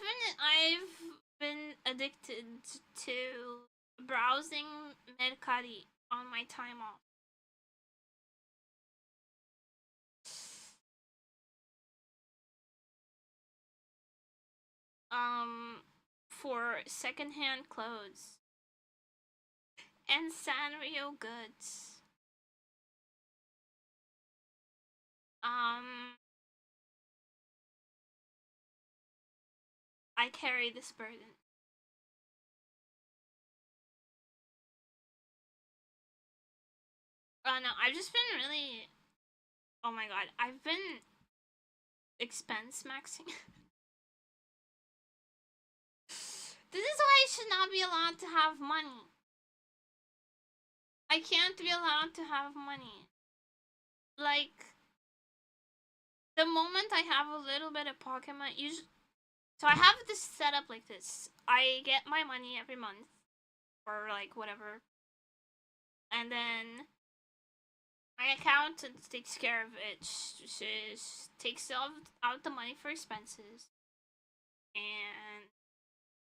been addicted to browsing Mercari on my time off. For secondhand clothes and Sanrio goods. I carry this burden. No, I've just been really, oh my god, I've been expense maxing. This is why I should not be allowed to have money. I can't be allowed to have money. Like, the moment I have a little bit of pocket money, so I have this setup like this. I get my money every month, or like whatever, and then my accountant takes care of it. She takes out the money for expenses, and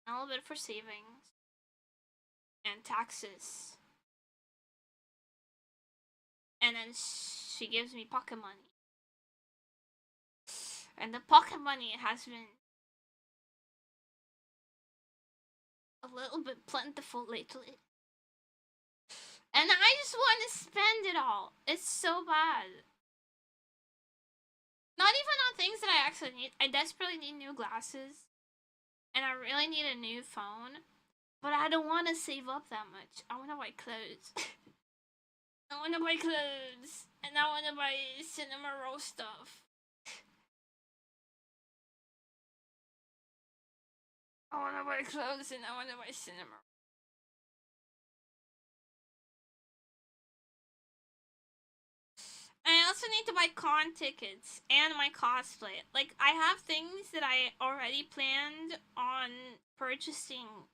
a little bit for savings, and taxes. And then she gives me pocket money. And the pocket money has been a little bit plentiful lately. And I just want to spend it all. It's so bad. Not even on things that I actually need. I desperately need new glasses. And I really need a new phone. But I don't want to save up that much. I want to buy clothes. I want to buy clothes. And I want to buy cinema roll stuff. I want to buy clothes and I want to buy cinema. I also need to buy con tickets and my cosplay. Like, I have things that I already planned on purchasing.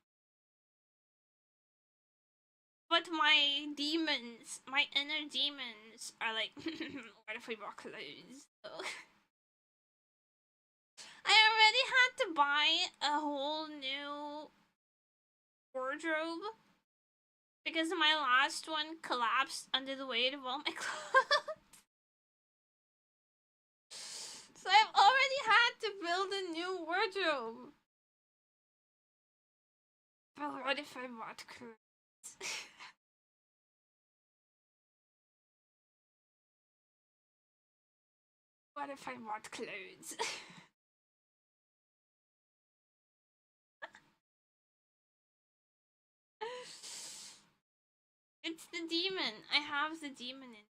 But my demons, my inner demons, are like, what if we bought clothes? I already had to buy a whole new wardrobe because my last one collapsed under the weight of all my clothes. So I've already had to build a new wardrobe. But what if I bought clothes? What if I bought clothes? It's the demon. I have the demon in.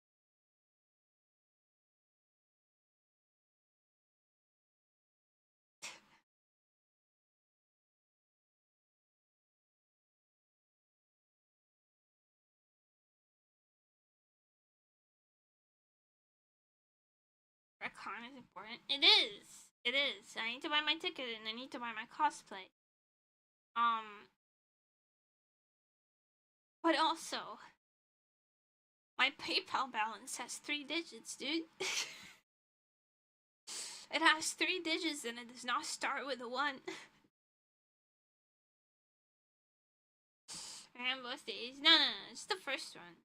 A con is important. It is. It is. I need to buy my ticket and I need to buy my cosplay. But also, my PayPal balance has 3 digits, dude. It has 3 digits and it does not start with a 1. And both days? No, it's the first one.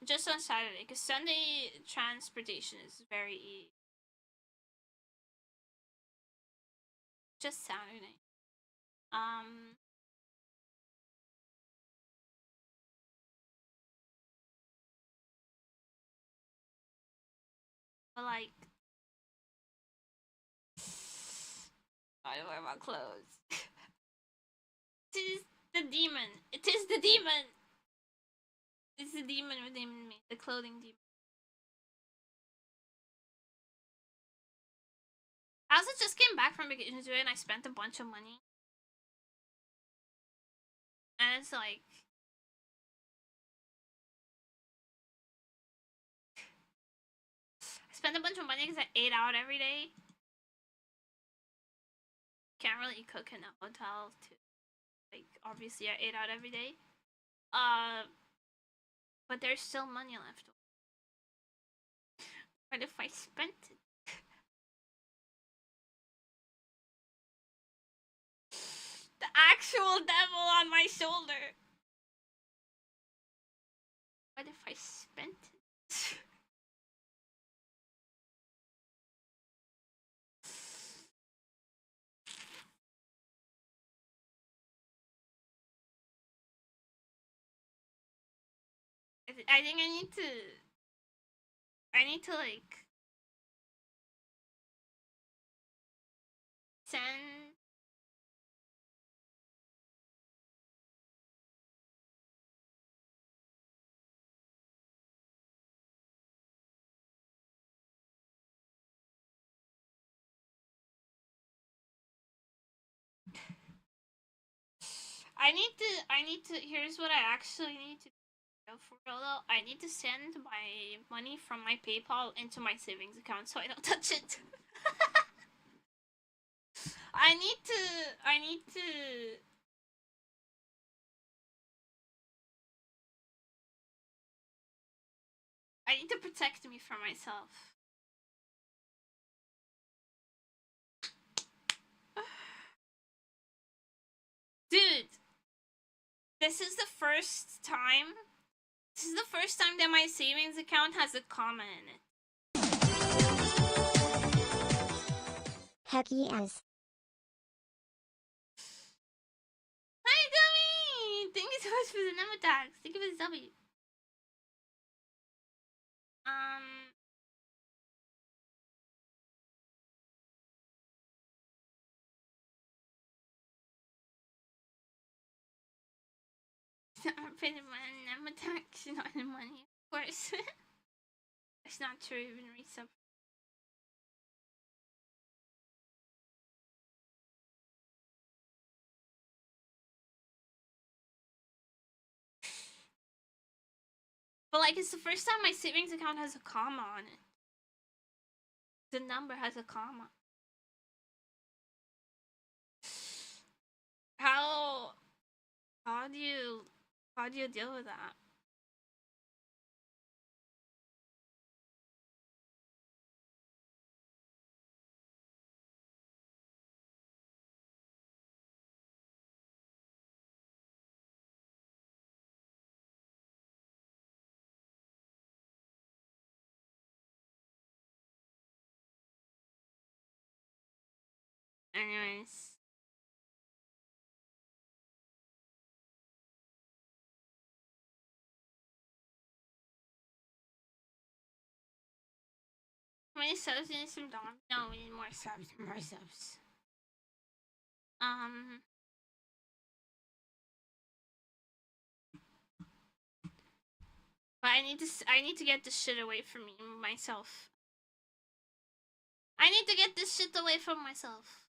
Just on Saturday, because Sunday transportation is very easy. Just Saturday. But like, I don't wear my clothes. It is the demon. It is the demon. It's the demon within me. The clothing demon. I also just came back from vacation today and I spent a bunch of money. And it's like, I spent a bunch of money because I ate out every day. Can't really cook in a hotel too. Like, obviously I ate out every day. But there's still money left. What if I spent it? The actual devil on my shoulder. What if I spent it? I think I need to like send I need to here's what I actually need to do for real though. I need to send my money from my PayPal into my savings account so I don't touch it. I need to protect me from myself. Dude, this is the first time that my savings account has a comma in it. Heck yes. Hi, Dummy! Thank you so much for the number tags. Thank you for the W. I'm paying my number tax, not the money, of course. It's not true, even resub. But like, it's the first time my savings account has a comma on it. The number has a comma. How do you deal with that? Anyways. How many subs do you need some Dom? No, we need more subs. More subs. But I need to get this shit away from me myself. I need to get this shit away from myself.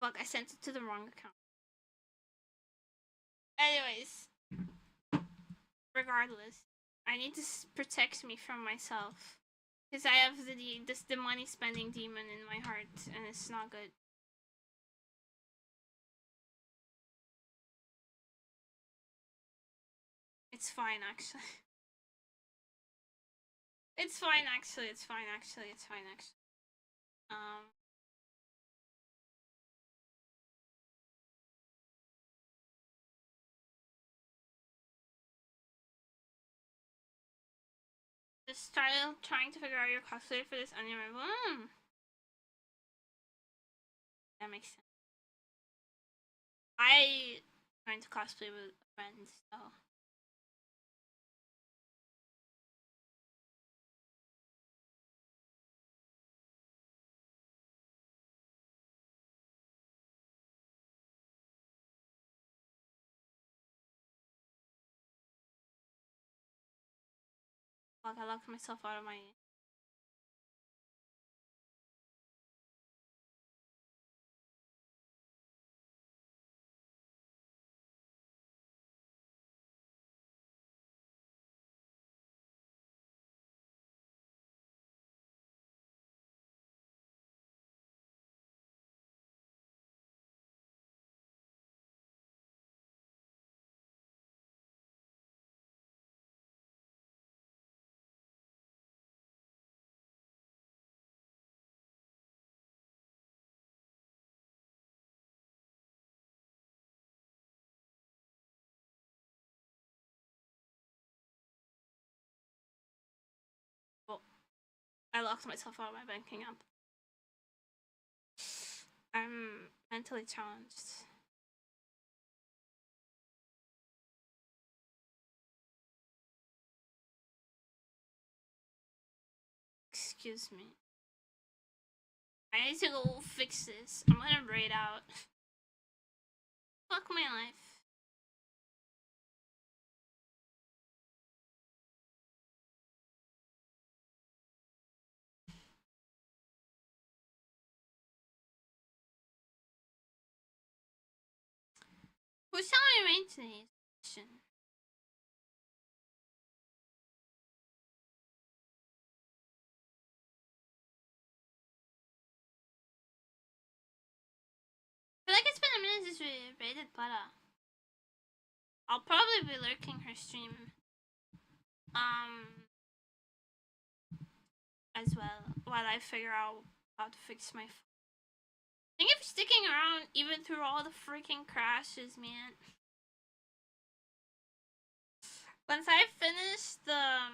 Fuck, I sent it to the wrong account. Anyways, regardless, I need to protect me from myself. Because I have the money spending demon in my heart, and it's not good. It's fine, actually. It's fine, actually. It's fine, actually. It's fine, actually. Just trying to figure out your cosplay for this anime. That makes sense. I trying to cosplay with friends, so. Fuck, I locked myself out of my. Well, I locked myself out of my banking app. I'm mentally challenged. Excuse me. I need to go fix this. I'm gonna braid out. Fuck my life. Who's telling me rain today? I feel like it's been a minute since we raided Para. I'll probably be lurking her stream. As well, while I figure out how to fix my phone. Thank you for sticking around even through all the freaking crashes, man. Once I finish the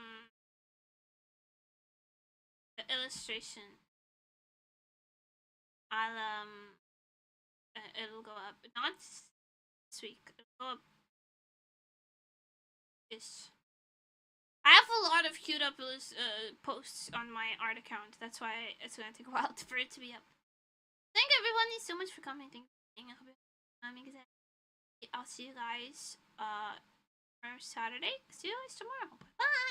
illustration, I'll it'll go up. Not this week. It'll go up ish. I have a lot of queued up posts on my art account. That's why it's gonna take a while for it to be up. Thank everybody so much for coming. Thank you for being I'll see you guys for Saturday. See you guys tomorrow. Bye.